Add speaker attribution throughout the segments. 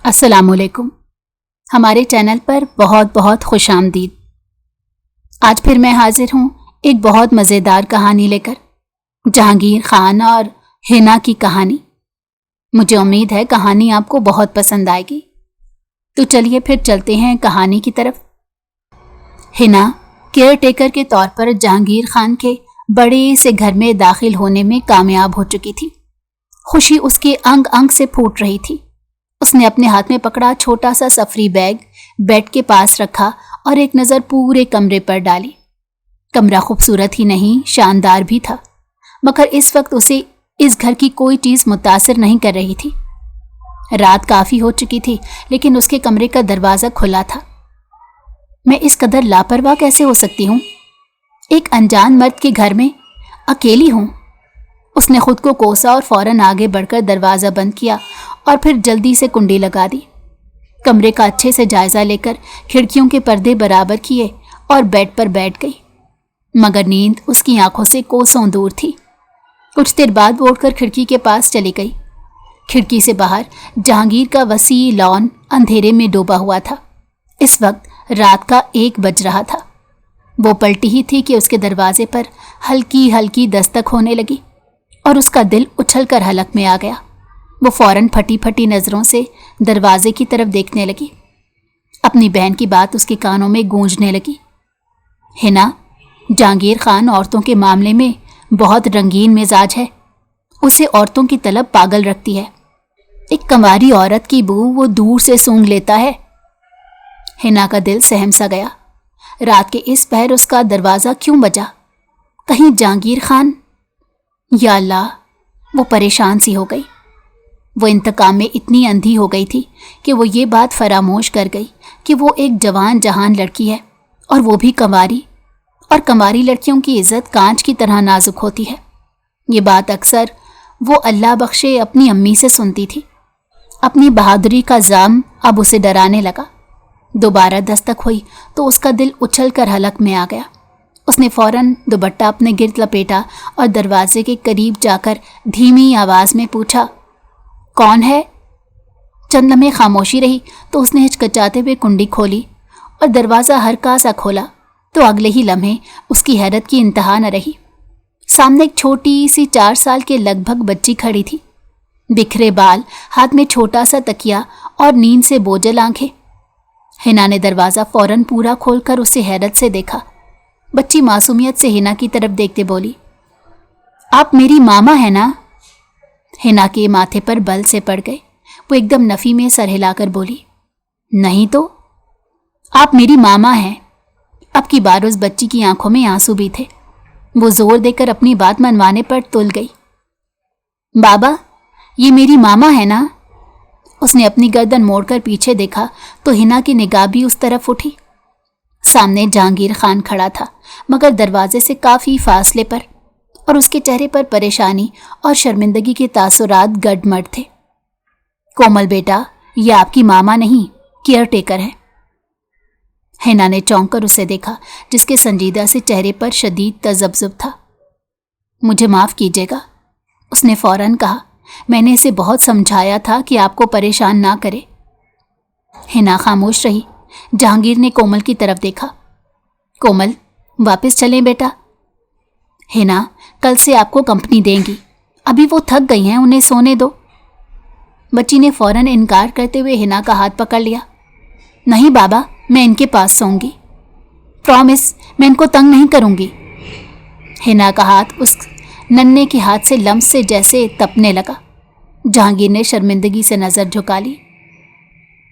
Speaker 1: السلام علیکم. ہمارے چینل پر بہت بہت خوش آمدید. آج پھر میں حاضر ہوں ایک بہت مزیدار کہانی لے کر. جہانگیر خان اور حنا کی کہانی. مجھے امید ہے کہانی آپ کو بہت پسند آئے گی. تو چلیے پھر چلتے ہیں کہانی کی طرف. حنا کیئر ٹیکر کے طور پر جہانگیر خان کے بڑے سے گھر میں داخل ہونے میں کامیاب ہو چکی تھی. خوشی اس کے انگ انگ سے پھوٹ رہی تھی. اس نے اپنے ہاتھ میں پکڑا چھوٹا سا سفری بیگ بیڈ کے پاس رکھا اور ایک نظر پورے کمرے پر ڈالی. کمرہ خوبصورت ہی نہیں، شاندار بھی تھا، مگر اس وقت اسے اس گھر کی کوئی چیز متاثر نہیں کر رہی تھی. رات کافی ہو چکی تھی لیکن اس کے کمرے کا دروازہ کھلا تھا. میں اس قدر لاپرواہ کیسے ہو سکتی ہوں؟ ایک انجان مرد کے گھر میں اکیلی ہوں. اس نے خود کو کوسا اور فوراً آگے بڑھ کر دروازہ بند کیا اور پھر جلدی سے کنڈی لگا دی. کمرے کا اچھے سے جائزہ لے کر کھڑکیوں کے پردے برابر کیے اور بیڈ پر بیٹھ گئی، مگر نیند اس کی آنکھوں سے کوسوں دور تھی. کچھ دیر بعد وہ اٹھ کر کھڑکی کے پاس چلی گئی. کھڑکی سے باہر جہانگیر کا وسیع لان اندھیرے میں ڈوبا ہوا تھا. اس وقت رات کا 1 بج رہا تھا. وہ پلٹی ہی تھی کہ اس کے دروازے پر ہلکی ہلکی دستک ہونے لگی اور اس کا دل اچھل کر حلق میں آ گیا. وہ فوراً پھٹی پھٹی نظروں سے دروازے کی طرف دیکھنے لگی. اپنی بہن کی بات اس کے کانوں میں گونجنے لگی. حنا، جہانگیر خان عورتوں کے معاملے میں بہت رنگین مزاج ہے. اسے عورتوں کی طلب پاگل رکھتی ہے. ایک کنواری عورت کی بو وہ دور سے سونگھ لیتا ہے. حنا کا دل سہم سا گیا. رات کے اس پہر اس کا دروازہ کیوں بجا؟ کہیں جہانگیر خان؟ یا اللہ، وہ پریشان سی ہو گئی. وہ انتقام میں اتنی اندھی ہو گئی تھی کہ وہ یہ بات فراموش کر گئی کہ وہ ایک جوان جہان لڑکی ہے اور وہ بھی کنواری، اور کنواری لڑکیوں کی عزت کانچ کی طرح نازک ہوتی ہے. یہ بات اکثر وہ اللہ بخشے اپنی امی سے سنتی تھی. اپنی بہادری کا زام اب اسے ڈرانے لگا. دوبارہ دستک ہوئی تو اس کا دل اچھل کر حلق میں آ گیا. اس نے فوراً دوپٹہ اپنے گرد لپیٹا اور دروازے کے قریب جا کر دھیمی آواز میں پوچھا، کون ہے؟ چند لمحے خاموشی رہی تو اس نے ہچکچاتے ہوئے کنڈی کھولی اور دروازہ ہلکا سا کھولا تو اگلے ہی لمحے اس کی حیرت کی انتہا نہ رہی. سامنے ایک چھوٹی سی 4 سال کے لگ بھگ بچی کھڑی تھی. بکھرے بال، ہاتھ میں چھوٹا سا تکیا اور نیند سے بوجھل آنکھیں. حنا نے دروازہ فوراً پورا کھول کر اسے حیرت سے دیکھا. بچی معصومیت سے حنا کی طرف دیکھتے بولی، آپ میری ماما ہیں نا؟ حنا کے ماتھے پر بل سے پڑ گئے. وہ ایک دم نفی میں سر ہلا کر بولی، نہیں تو؟ آپ میری ماما ہیں. اب کی بار اس بچی کی آنکھوں میں آنسو بھی تھے. وہ زور دے کر اپنی بات منوانے پر تل گئی. بابا، یہ میری ماما ہے نا؟ اس نے اپنی گردن موڑ کر پیچھے دیکھا تو حنا کی نگاہ بھی اس طرف اٹھی. سامنے جہانگیر خان کھڑا تھا، مگر دروازے سے کافی فاصلے پر، اور اس کے چہرے پر پریشانی اور شرمندگی کے تاثرات گڈ مڈ تھے. کومل بیٹا، یہ آپ کی ماما نہیں، کیئر ٹیکر ہے. حنا نے چونک کر اسے دیکھا جس کے سنجیدہ سے چہرے پر شدید تذبذب تھا. مجھے معاف کیجیے گا، اس نے فوراً کہا. میں نے اسے بہت سمجھایا تھا کہ آپ کو پریشان نہ کرے. حنا خاموش رہی. جہانگیر نے کومل کی طرف دیکھا. کومل، واپس چلیں بیٹا. حنا کل سے آپ کو کمپنی دیں گی، ابھی وہ تھک گئی ہیں، انہیں سونے دو. بچی نے فوراً انکار کرتے ہوئے حنا کا ہاتھ پکڑ لیا. نہیں بابا، میں ان کے پاس سوں گی، پرومس، میں ان کو تنگ نہیں کروں گی. حنا کا ہاتھ اس ننھے کے ہاتھ سے لمس سے جیسے تپنے لگا. جہانگیر نے شرمندگی سے نظر جھکا لی.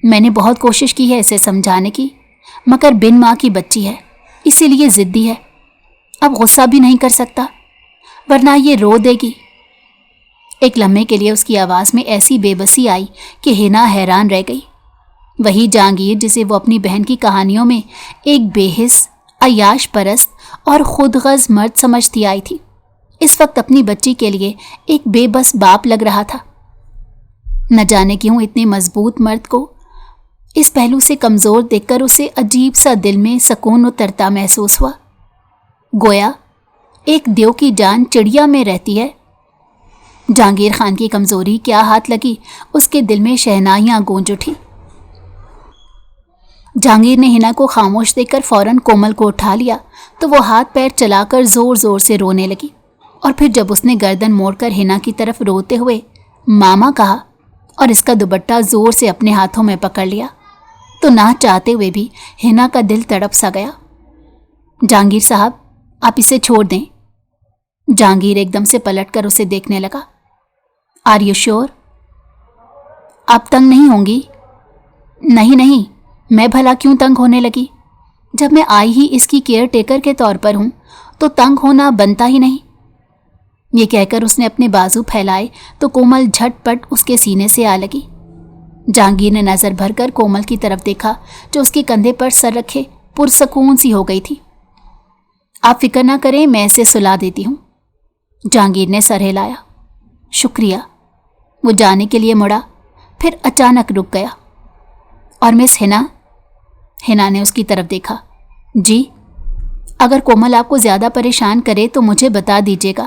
Speaker 1: میں نے بہت کوشش کی ہے اسے سمجھانے کی، مگر بن ماں کی بچی ہے، اسی لیے ضدی ہے. اب غصہ بھی نہیں کر سکتا ورنہ یہ رو دے گی. ایک لمحے کے لیے اس کی آواز میں ایسی بے بسی آئی کہ حنا حیران رہ گئی. وہی جہانگیر جسے وہ اپنی بہن کی کہانیوں میں ایک بے حس، عیاش پرست اور خود غرض مرد سمجھتی آئی تھی، اس وقت اپنی بچی کے لیے ایک بے بس باپ لگ رہا تھا. نہ جانے کیوں اتنے مضبوط مرد کو اس پہلو سے کمزور دیکھ کر اسے عجیب سا دل میں سکون اترتا محسوس ہوا. گویا ایک دیو کی جان چڑیا میں رہتی ہے. جہانگیر خان کی کمزوری کیا ہاتھ لگی، اس کے دل میں شہنائیاں گونج اٹھی۔ جہانگیر نے ہنا کو خاموش دیکھ کر فوراً کومل کو اٹھا لیا تو وہ ہاتھ پیر چلا کر زور زور سے رونے لگی، اور پھر جب اس نے گردن موڑ کر ہنا کی طرف روتے ہوئے ماما کہا اور اس کا دوپٹہ زور سے اپنے ہاتھوں میں پکڑ لیا تو نہ چاہتے ہوئے بھی ہنا کا دل تڑپ سا گیا۔ جہانگیر صاحب، آپ اسے چھوڑ دیں۔ جہانگیر ایک دم سے پلٹ کر اسے دیکھنے لگا۔ Are you sure? آپ تنگ نہیں ہوں گی؟ نہیں، میں بھلا کیوں تنگ ہونے لگی؟ جب میں آئی ہی اس کی کیئر ٹیکر کے طور پر ہوں تو تنگ ہونا بنتا ہی نہیں۔ یہ کہہ کر اس نے اپنے بازو پھیلائے تو کومل جھٹ پٹ اس کے سینے سے آ لگی۔ جہانگیر نے نظر بھر کر کومل کی طرف دیکھا جو اس کے کندھے پر سر رکھے پرسکون سی ہو گئی تھی۔ آپ فکر نہ کریں، میں اسے سلا دیتی ہوں۔ جہانگیر نے سر ہلایا۔ شکریہ۔ وہ جانے کے لیے مڑا، پھر اچانک رک گیا۔ اور مس ہنا نے اس کی طرف دیکھا۔ جی؟ اگر کومل آپ کو زیادہ پریشان کرے تو مجھے بتا دیجیے گا۔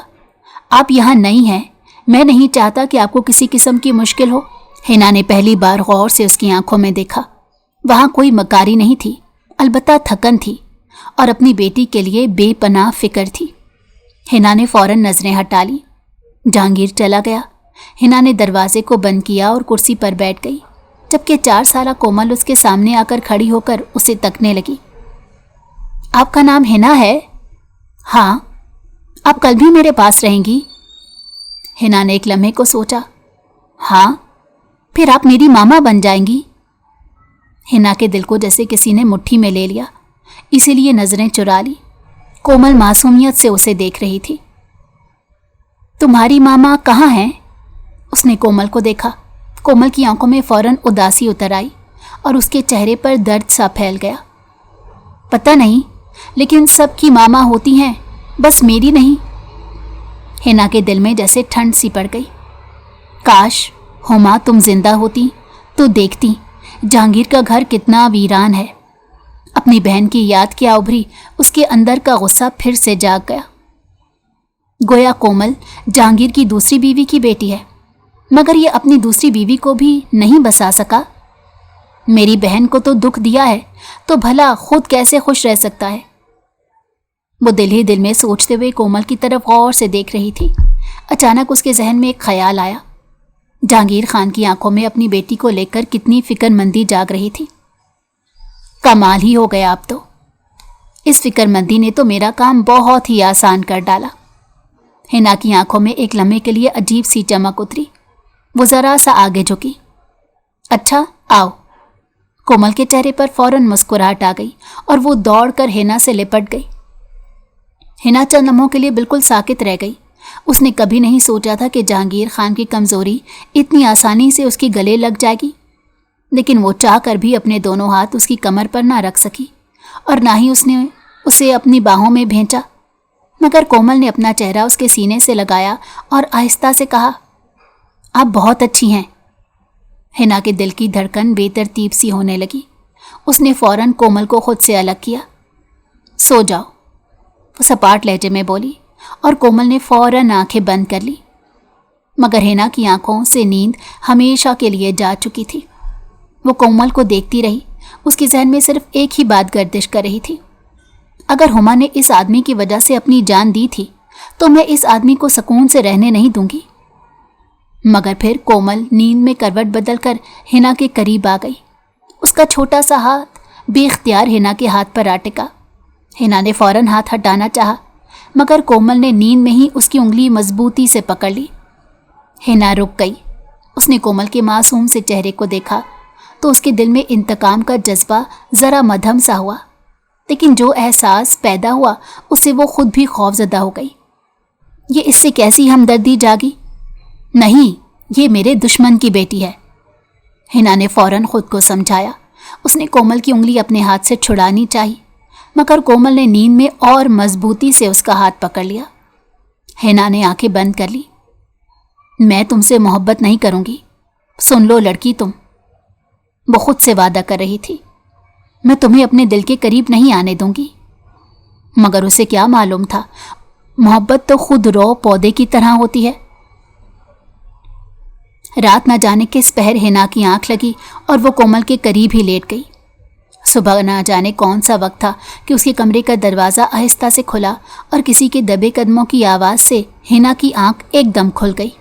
Speaker 1: آپ یہاں نئی ہیں، میں نہیں چاہتا کہ آپ کو کسی قسم کی مشکل ہو۔ ہنا نے پہلی بار غور سے اس کی آنکھوں میں دیکھا۔ وہاں کوئی مکاری نہیں تھی، البتہ تھکن تھی اور اپنی بیٹی کے لیے بے پناہ فکر تھی۔ ہنا نے فوراً نظریں ہٹا لی۔ جہانگیر چلا گیا۔ ہنا نے دروازے کو بند کیا اور کرسی پر بیٹھ گئی، جبکہ 4 سالہ کومل اس کے سامنے آ کر کھڑی ہو کر اسے تکنے لگی۔ آپ کا نام ہنا ہے؟ ہاں۔ آپ کل بھی میرے پاس رہیں گی؟ ہنا نے ایک لمحے کو سوچا۔ ہاں۔ پھر آپ میری ماما بن جائیں گی؟ ہنا کے دل کو جیسے کسی نے مٹھی میں لے لیا، اسی لیے نظریں چرا لی۔ کومل معصومیت سے اسے دیکھ رہی تھی۔ تمہاری ماما کہاں ہیں؟ اس نے کومل کو دیکھا۔ کومل کی آنکھوں میں فوراً اداسی اتر آئی اور اس کے چہرے پر درد سا پھیل گیا۔ پتہ نہیں، لیکن سب کی ماما ہوتی ہیں، بس میری نہیں۔ ہنا کے دل میں جیسے ٹھنڈ سی پڑ گئی۔ کاش ہما تم زندہ ہوتی تو دیکھتی جہانگیر کا گھر کتنا ویران ہے۔ اپنی بہن کی یاد کیا ابھری، اس کے اندر کا غصہ پھر سے جاگ گیا۔ گویا کومل جہانگیر کی دوسری بیوی کی بیٹی ہے، مگر یہ اپنی دوسری بیوی کو بھی نہیں بسا سکا۔ میری بہن کو تو دکھ دیا ہے تو بھلا خود کیسے خوش رہ سکتا ہے؟ وہ دل ہی دل میں سوچتے ہوئے کومل کی طرف غور سے دیکھ رہی تھی۔ اچانک اس کے ذہن میں ایک خیال آیا۔ جہانگیر خان کی آنکھوں میں اپنی بیٹی کو لے کر کتنی فکر مندی جاگ رہی تھی۔ کمال ہی ہو گیا اب تو، اس فکر مندی نے تو میرا کام بہت ہی آسان کر ڈالا۔ ہنا کی آنکھوں میں ایک لمحے کے لیے عجیب سی چمک اتری۔ وہ ذرا سا آگے جھکی۔ اچھا آؤ۔ کومل کے چہرے پر فوراً مسکراہٹ آ گئی اور وہ دوڑ کر ہنا سے لپٹ گئی۔ ہنا چند لمحوں کے لیے بالکل ساکت رہ گئی۔ اس نے کبھی نہیں سوچا تھا کہ جہانگیر خان کی کمزوری اتنی آسانی سے اس کی گلے لگ جائے گی، لیکن وہ چاہ کر بھی اپنے دونوں ہاتھ اس کی کمر پر نہ رکھ سکی اور نہ ہی اس نے اسے اپنی باہوں میں بھینچا۔ مگر کومل نے اپنا چہرہ اس کے سینے سے لگایا اور آہستہ سے کہا، آپ بہت اچھی ہیں۔ ہنا کے دل کی دھڑکن بے ترتیب سی ہونے لگی۔ اس نے فوراً کومل کو خود سے الگ کیا۔ سو جاؤ، وہ سپاٹ لہجے میں بولی، اور کومل نے فوراً آنکھیں بند کر لی۔ مگر ہنا کی آنکھوں سے نیند ہمیشہ کے لیے جا چکی تھی۔ وہ کومل کو دیکھتی رہی۔ اس کے ذہن میں صرف ایک ہی بات گردش کر رہی تھی، اگر ہما نے اس آدمی کی وجہ سے اپنی جان دی تھی تو میں اس آدمی کو سکون سے رہنے نہیں دوں گی۔ مگر پھر کومل نیند میں کروٹ بدل کر ہنا کے قریب آ گئی۔ اس کا چھوٹا سا ہاتھ بے اختیار ہنا کے ہاتھ پر آ ٹکا۔ ہنا نے فوراً ہاتھ ہٹانا چاہا، مگر کومل نے نیند میں ہی اس کی انگلی مضبوطی سے پکڑ لی۔ ہنا رک گئی۔ اس نے کومل کے معصوم سے چہرے کو دیکھا تو اس کے دل میں انتقام کا جذبہ ذرا مدھم سا ہوا، لیکن جو احساس پیدا ہوا اس سے وہ خود بھی خوفزدہ ہو گئی۔ یہ اس سے کیسی ہمدردی جاگی؟ نہیں، یہ میرے دشمن کی بیٹی ہے۔ ہنا نے فوراً خود کو سمجھایا۔ اس نے کومل کی انگلی اپنے ہاتھ سے چھڑانی چاہی، مگر کومل نے نیند میں اور مضبوطی سے اس کا ہاتھ پکڑ لیا۔ ہنا نے آنکھیں بند کر لی۔ میں تم سے محبت نہیں کروں گی، سن لو لڑکی تم۔ وہ خود سے وعدہ کر رہی تھی، میں تمہیں اپنے دل کے قریب نہیں آنے دوں گی۔ مگر اسے کیا معلوم تھا، محبت تو خود رو پودے کی طرح ہوتی ہے۔ रात न जाने किस पहर हिना की आंख लगी और वो कोमल के करीब ही लेट गई। सुबह न जाने कौन सा वक्त था कि उसके कमरे का दरवाज़ा आहिस्ता से खुला और किसी के दबे कदमों की आवाज़ से हिना की आंख एकदम खुल गई।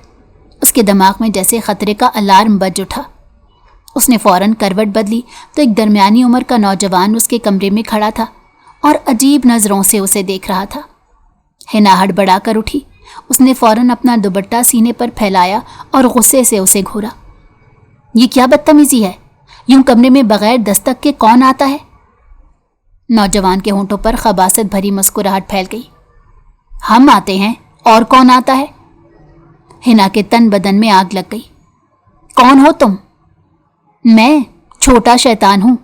Speaker 1: उसके दिमाग में जैसे खतरे का अलार्म बज उठा। उसने फौरन करवट बदली तो एक दरमियानी उम्र का नौजवान उसके कमरे में खड़ा था और अजीब नज़रों से उसे देख रहा था। हिना हड़बड़ा कर उठी। उसने फौरन अपना दुपट्टा सीने पर फैलाया और गुस्से से उसे घूरा। ये क्या बदतमीजी है? यूं कमरे में बगैर दस्तक के कौन आता है? नौजवान के होंठों पर खबासत भरी मुस्कुराहट फैल गई। हम आते हैं, और कौन आता है? हिना के तन बदन में आग लग गई। कौन हो तुम? मैं छोटा शैतान हूं।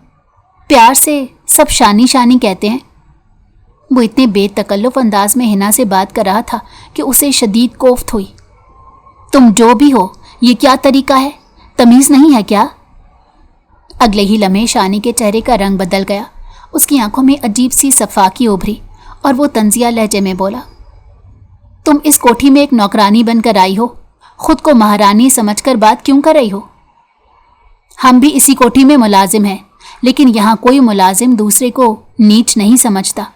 Speaker 1: प्यार से सब शानी शानी कहते हैं। वो इतने बेतकल्लुफ अंदाज में हिना से बात कर रहा था कि उसे शदीद कोफ्त हुई। तुम जो भी हो, ये क्या तरीका है? तमीज़ नहीं है क्या? अगले ही लम्हे शानी के चेहरे का रंग बदल गया। उसकी आंखों में अजीब सी सफाकी उभरी और वो तंजिया लहजे में बोला, तुम इस कोठी में एक नौकरानी बनकर आई हो, खुद को महारानी समझकर बात क्यों कर रही हो? हम भी इसी कोठी में मुलाजिम हैं, लेकिन यहाँ कोई मुलाजिम दूसरे को नीच नहीं समझता।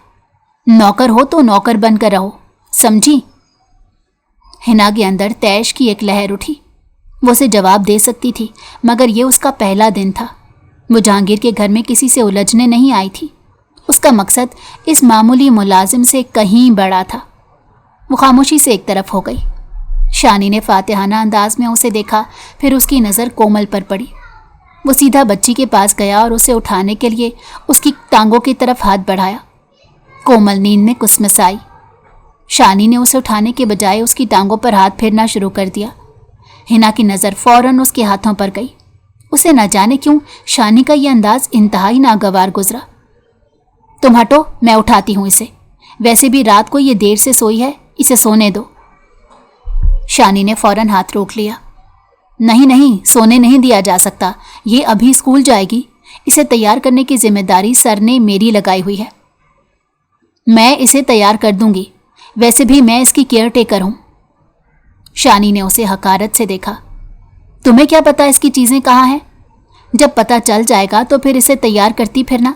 Speaker 1: नौकर हो तो नौकर बनकर रहो, समझी? हिना के अंदर तैश की एक लहर उठी। वो उसे जवाब दे सकती थी, मगर ये उसका पहला दिन था। वो जहांगीर के घर में किसी से उलझने नहीं आई थी। उसका मकसद इस मामूली मुलाजिम से कहीं बड़ा था। वो खामोशी से एक तरफ हो गई। शानी ने फातिहाना अंदाज में उसे देखा, फिर उसकी नज़र कोमल पर पड़ी। वो सीधा बच्ची के पास गया और उसे उठाने के लिए उसकी टांगों की तरफ हाथ बढ़ाया। कोमल नींद में कुसमसाई। शानी ने उसे उठाने के बजाय उसकी टांगों पर हाथ फेरना शुरू कर दिया। हिना की नज़र फौरन उसके हाथों पर गई। उसे न जाने क्यों शानी का यह अंदाज इंतहाई नागवार गुजरा। तुम हटो, मैं उठाती हूँ इसे। वैसे भी रात को ये देर से सोई है, इसे सोने दो। शानी ने फौरन हाथ रोक लिया। नहीं नहीं, सोने नहीं दिया जा सकता। ये अभी स्कूल जाएगी। इसे तैयार करने की जिम्मेदारी सर ने मेरी लगाई हुई है। मैं इसे तैयार कर दूंगी। वैसे भी मैं इसकी केयर टेकर हूं। शानी ने उसे हकारत से देखा। तुम्हें क्या पता इसकी चीजें कहाँ हैं? जब पता चल जाएगा तो फिर इसे तैयार करती फिरना।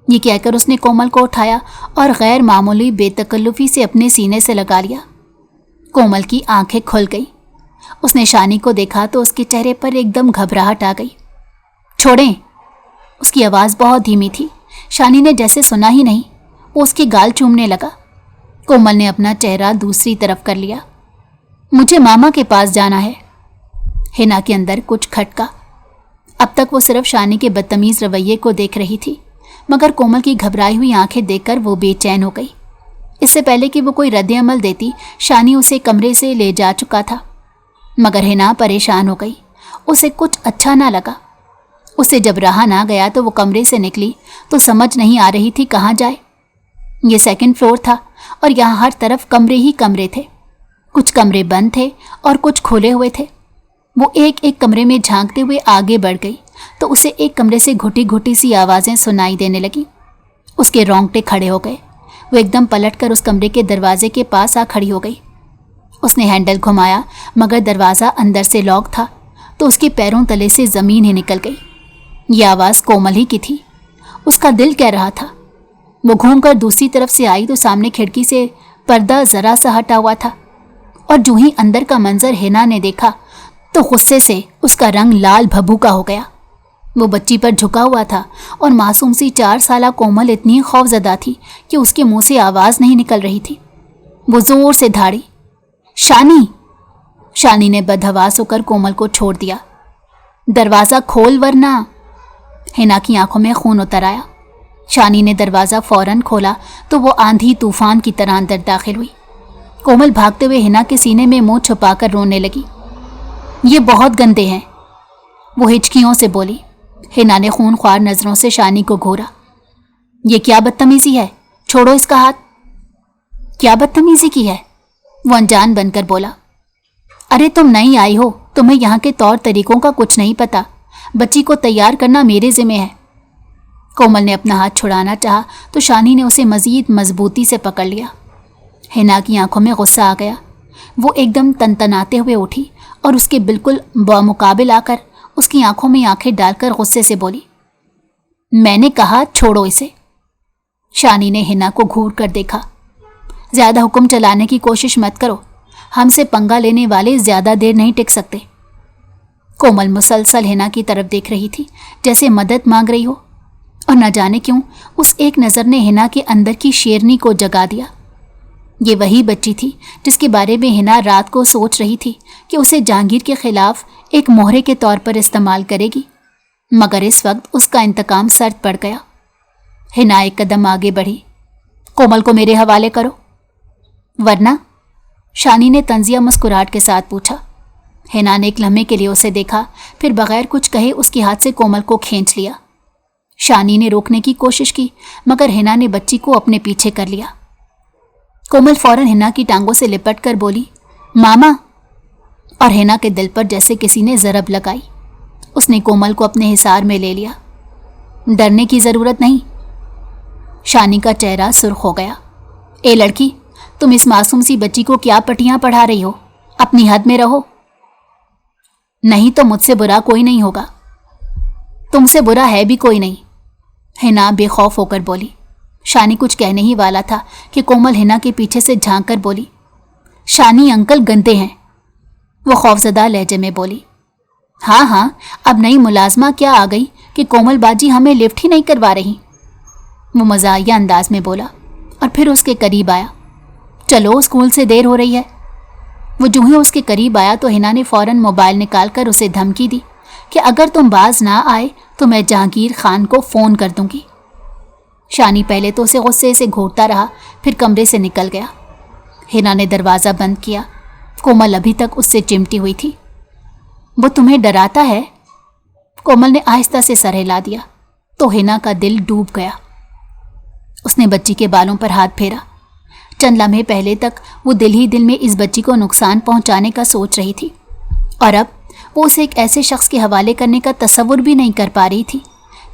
Speaker 1: ये कहकर उसने कोमल को उठाया और गैर मामूली बेतकल्लुफी से अपने सीने से लगा लिया। कोमल की आंखें खुल गई। उसने शानी को देखा तो उसके चेहरे पर एकदम घबराहट आ गई। छोड़ें। उसकी आवाज़ बहुत धीमी थी। शानी ने जैसे सुना ही नहीं। वो उसके गाल चूमने लगा। कोमल ने अपना चेहरा दूसरी तरफ कर लिया। मुझे मामा के पास जाना है। हिना के अंदर कुछ खटका। अब तक वो सिर्फ शानी के बदतमीज रवैये को देख रही थी, मगर कोमल की घबराई हुई आंखें देखकर वो बेचैन हो गई। इससे पहले कि वो कोई रद्द-ए-अमल देती, शानी उसे कमरे से ले जा चुका था। मगर हिना परेशान हो गई। उसे कुछ अच्छा ना लगा। उसे जब रहा ना गया तो वो कमरे से निकली तो समझ नहीं आ रही थी कहाँ जाए। ये सेकंड फ्लोर था और यहाँ हर तरफ कमरे ही कमरे थे। कुछ कमरे बंद थे और कुछ खुले हुए थे। वो एक एक कमरे में झांकते हुए आगे बढ़ गई तो उसे एक कमरे से घुटी घुटी सी आवाज़ें सुनाई देने लगी। उसके रोंगटे खड़े हो गए। वो एकदम पलटकर उस कमरे के दरवाजे के पास आ खड़ी हो गई। उसने हैंडल घुमाया, मगर दरवाज़ा अंदर से लॉक था तो उसके पैरों तले से ज़मीन ही निकल गई। यह आवाज़ कोमल ही की थी। उसका दिल कह रहा था। वो घूमकर दूसरी तरफ से आई तो सामने खिड़की से पर्दा ज़रा सा हटा हुआ था और जो ही अंदर का मंजर हिना ने देखा तो गुस्से से उसका रंग लाल भभूका हो गया। वो बच्ची पर झुका हुआ था और मासूम सी 4 साला कोमल इतनी खौफजदा थी कि उसके मुंह से आवाज़ नहीं निकल रही थी। वो ज़ोर से धाड़ी, शानी। शानी ने बदहवास होकर कोमल को छोड़ दिया। दरवाज़ा खोल वरना। हिना की आंखों में खून उतर आया। शानी ने दरवाज़ा फौरन खोला तो वो आंधी तूफान की तरह अंदर दाखिल हुई। कोमल भागते हुए हिना के सीने में मुंह छुपाकर रोने लगी। ये बहुत गंदे हैं, वो हिचकियों से बोली। हिना ने खूनख्वार नज़रों से शानी को घूरा। ये क्या बदतमीजी है? छोड़ो इसका हाथ। क्या बदतमीजी की है? वो अनजान बनकर बोला। अरे तुम नई आई हो, तुम्हें यहाँ के तौर तरीकों का कुछ नहीं पता। बच्ची को तैयार करना मेरे ज़िम्मे है। कोमल ने अपना हाथ छुड़ाना चाहा तो शानी ने उसे मज़ीद मजबूती से पकड़ लिया। हिना की आंखों में गुस्सा आ गया। वो एकदम तनतनाते हुए उठी اور اس کے بالکل بمقابل آ کر اس کی آنکھوں میں آنکھیں ڈال کر غصے سے بولی، میں نے کہا چھوڑو اسے۔ شانی نے حنا کو گھور کر دیکھا۔ زیادہ حکم چلانے کی کوشش مت کرو، ہم سے پنگا لینے والے زیادہ دیر نہیں ٹک سکتے۔ کومل مسلسل حنا کی طرف دیکھ رہی تھی جیسے مدد مانگ رہی ہو، اور نہ جانے کیوں اس ایک نظر نے حنا کے اندر کی شیرنی کو جگا دیا۔ یہ وہی بچی تھی جس کے بارے میں حنا رات کو سوچ رہی تھی کہ اسے جہانگیر کے خلاف ایک مہرے کے طور پر استعمال کرے گی، مگر اس وقت اس کا انتقام سرد پڑ گیا۔ حنا ایک قدم آگے بڑھی۔ کومل کو میرے حوالے کرو، ورنہ؟ شانی نے طنزیہ مسکراہٹ کے ساتھ پوچھا۔ حنا نے ایک لمحے کے لیے اسے دیکھا، پھر بغیر کچھ کہے اس کے ہاتھ سے کومل کو کھینچ لیا۔ شانی نے روکنے کی کوشش کی، مگر حنا نے بچی کو اپنے پیچھے کر لیا۔ کومل فوراً حنا کی ٹانگوں سے لپٹ کر بولی، ماما، اور حنا کے دل پر جیسے کسی نے ضرب لگائی۔ اس نے کومل کو اپنے حصار میں لے لیا۔ ڈرنے کی ضرورت نہیں۔ شانی کا چہرہ سرخ ہو گیا۔ اے لڑکی، تم اس معصوم سی بچی کو کیا پٹیاں پڑھا رہی ہو؟ اپنی حد میں رہو، نہیں تو مجھ سے برا کوئی نہیں ہوگا۔ تم سے برا ہے بھی کوئی نہیں، حنا بے خوف ہو کر بولی۔ شانی کچھ کہنے ہی والا تھا کہ کومل حنا کے پیچھے سے جھانک کر بولی، شانی انکل گندے ہیں۔ وہ خوفزدہ لہجے میں بولی، ہاں ہاں، اب نئی ملازمہ کیا آ گئی کہ کومل باجی ہمیں لفٹ ہی نہیں کروا رہی۔ وہ مزاحیہ انداز میں بولا اور پھر اس کے قریب آیا۔ چلو، اسکول سے دیر ہو رہی ہے۔ وہ جو ہی اس کے قریب آیا تو حنا نے فوراً موبائل نکال کر اسے دھمکی دی کہ اگر تم باز نہ آئے تو میں جہانگیر خان کو فون کر دوں گی۔ شانی پہلے تو اسے غصے سے گھورتا رہا، پھر کمرے سے نکل گیا۔ حنا نے دروازہ بند کیا۔ کومل ابھی تک اس سے چمٹی ہوئی تھی۔ وہ تمہیں ڈراتا ہے؟ کومل نے آہستہ سے سر ہلا دیا تو حنا کا دل ڈوب گیا۔ اس نے بچی کے بالوں پر ہاتھ پھیرا۔ چند لمحے پہلے تک وہ دل ہی دل میں اس بچی کو نقصان پہنچانے کا سوچ رہی تھی، اور اب وہ اسے ایک ایسے شخص کے حوالے کرنے کا تصور بھی نہیں کر پا رہی تھی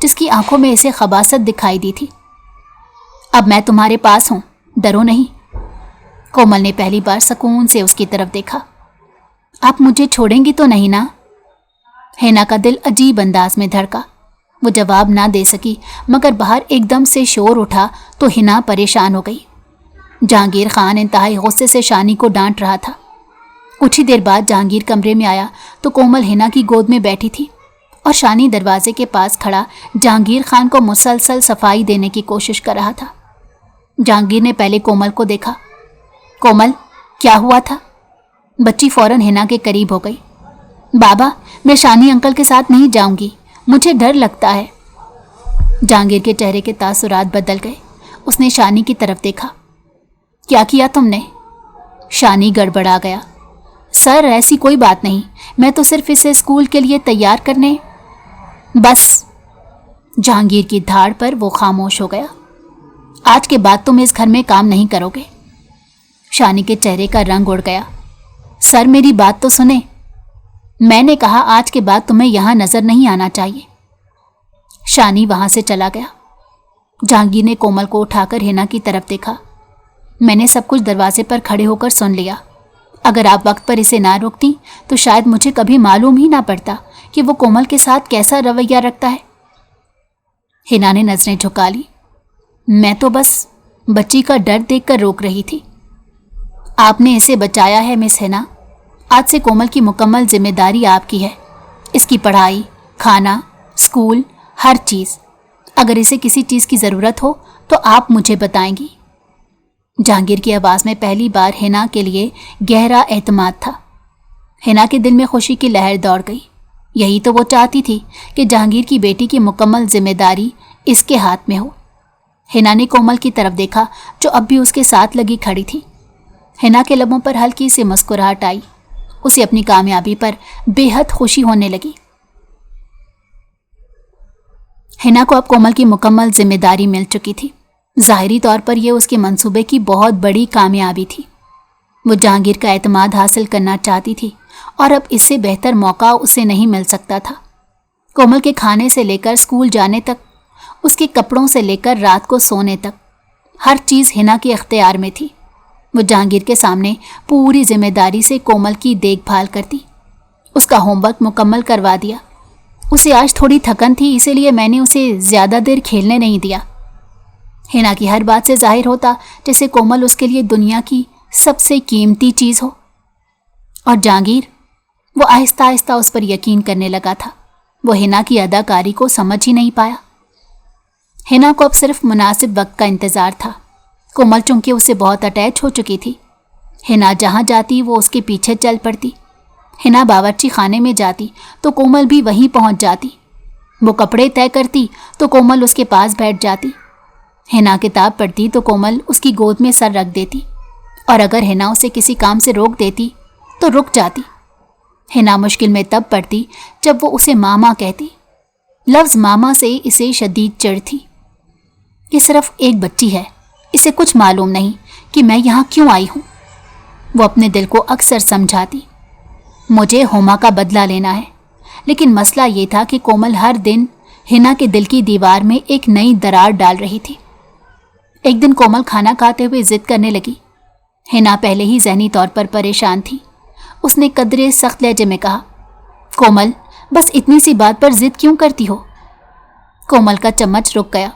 Speaker 1: جس کی آنکھوں میں اسے خباثت دکھائی دی تھی۔ اب میں تمہارے پاس ہوں، ڈرو نہیں۔ کومل نے پہلی بار سکون سے اس کی طرف دیکھا۔ آپ مجھے چھوڑیں گی تو نہیں نا؟ حنا کا دل عجیب انداز میں دھڑکا۔ وہ جواب نہ دے سکی، مگر باہر ایک دم سے شور اٹھا تو حنا پریشان ہو گئی۔ جہانگیر خان انتہائی غصے سے شانی کو ڈانٹ رہا تھا۔ کچھ ہی دیر بعد جہانگیر کمرے میں آیا تو کومل حنا کی گود میں بیٹھی تھی، اور شانی دروازے کے پاس کھڑا جہانگیر خان کو مسلسل صفائی دینے کی کوشش کر رہا تھا۔ جہانگیر نے پہلے کومل کو دیکھا۔ کومل، کیا ہوا تھا؟ بچی فوراً حنا کے قریب ہو گئی۔ بابا، میں شانی انکل کے ساتھ نہیں جاؤں گی، مجھے ڈر لگتا ہے۔ جہانگیر کے چہرے کے تاثرات بدل گئے۔ اس نے شانی کی طرف دیکھا۔ کیا کیا تم نے؟ شانی گڑبڑا گیا۔ سر، ایسی کوئی بات نہیں، میں تو صرف اسے اسکول کے لیے تیار کرنے۔ بس۔ جہانگیر کی دھاڑ پر وہ خاموش ہو گیا۔ آج کے بعد تم اس گھر میں کام نہیں کرو گے۔ شانی کے چہرے کا رنگ اڑ گیا۔ سر، میری بات تو سنیں۔ میں نے کہا آج کے بعد تمہیں یہاں نظر نہیں آنا چاہیے۔ شانی وہاں سے چلا گیا۔ جہانگیر نے کومل کو اٹھا کر حنا کی طرف دیکھا۔ میں نے سب کچھ دروازے پر کھڑے ہو کر سن لیا۔ اگر آپ وقت پر اسے نہ روکتی تو شاید مجھے کبھی معلوم ہی نہ پڑتا کہ وہ کومل کے ساتھ کیسا رویہ رکھتا ہے۔ حنا نے نظریں جھکا لی۔ میں تو بس بچی کا ڈر دیکھ کر روک رہی تھی۔ آپ نے اسے بچایا ہے مس حنا۔ آج سے کومل کی مکمل ذمہ داری آپ کی ہے، اس کی پڑھائی، کھانا، اسکول، ہر چیز۔ اگر اسے کسی چیز کی ضرورت ہو تو آپ مجھے بتائیں گی۔ جہانگیر کی آواز میں پہلی بار حنا کے لیے گہرا اعتماد تھا۔ حنا کے دل میں خوشی کی لہر دوڑ گئی۔ یہی تو وہ چاہتی تھی کہ جہانگیر کی بیٹی کی مکمل ذمہ داری اس کے ہاتھ میں ہو۔ حنا نے کومل کی طرف دیکھا جو اب بھی اس کے ساتھ لگی کھڑی تھی۔ حنا کے لبوں پر ہلکی سی مسکراہٹ آئی۔ اسے اپنی کامیابی پر بے حد خوشی ہونے لگی۔ حنا کو اب کومل کی مکمل ذمہ داری مل چکی تھی۔ ظاہری طور پر یہ اس کے منصوبے کی بہت بڑی کامیابی تھی۔ وہ جہانگیر کا اعتماد حاصل کرنا چاہتی تھی، اور اب اس سے بہتر موقع اسے نہیں مل سکتا تھا۔ کومل کے کھانے سے لے کر اسکول جانے تک، اس کے کپڑوں سے لے کر رات کو سونے تک، ہر چیز حنا کے اختیار میں تھی۔ وہ جہانگیر کے سامنے پوری ذمہ داری سے کومل کی دیکھ بھال کرتی، اس کا ہوم ورک مکمل کروا دیا۔ اسے آج تھوڑی تھکن تھی، اسی لیے میں نے اسے زیادہ دیر کھیلنے نہیں دیا۔ ہینا کی ہر بات سے ظاہر ہوتا جیسے کومل اس کے لیے دنیا کی سب سے قیمتی چیز ہو، اور جہانگیر، وہ آہستہ آہستہ اس پر یقین کرنے لگا تھا۔ وہ ہینا کی اداکاری کو سمجھ ہی نہیں پایا۔ ہینا کو اب صرف مناسب وقت کا انتظار تھا۔ کومل چونکہ اسے بہت اٹیچ ہو چکی تھی، ہینا جہاں جاتی وہ اس کے پیچھے چل پڑتی۔ ہینا باورچی خانے میں جاتی تو کومل بھی وہیں پہنچ جاتی۔ وہ کپڑے طے کرتی تو کومل اس کے پاس بیٹھ جاتی۔ ہینا کتاب پڑھتی تو کومل اس کی گود میں سر رکھ دیتی، اور اگر ہینا اسے کسی کام سے روک دیتی تو رک جاتی۔ ہینا مشکل میں تب پڑتی جب وہ اسے ماما کہتی۔ لفظ ماما سے اسے شدید چڑ تھی۔ یہ صرف ایک بچی ہے، اسے کچھ معلوم نہیں کہ میں یہاں کیوں آئی ہوں۔ وہ اپنے دل کو اکثر سمجھاتی، مجھے ہوما کا بدلہ لینا ہے۔ لیکن مسئلہ یہ تھا کہ کومل ہر دن ہینا کے دل کی دیوار میں ایک نئی درار ڈال رہی تھی۔ ایک دن کومل کھانا کھاتے ہوئے ضد کرنے لگی۔ ہینا پہلے ہی ذہنی طور پر پریشان تھی۔ اس نے قدرے سخت لہجے میں کہا، کومل، بس اتنی سی بات پر ضد کیوں کرتی ہو؟ کومل کا چمچ رک گیا۔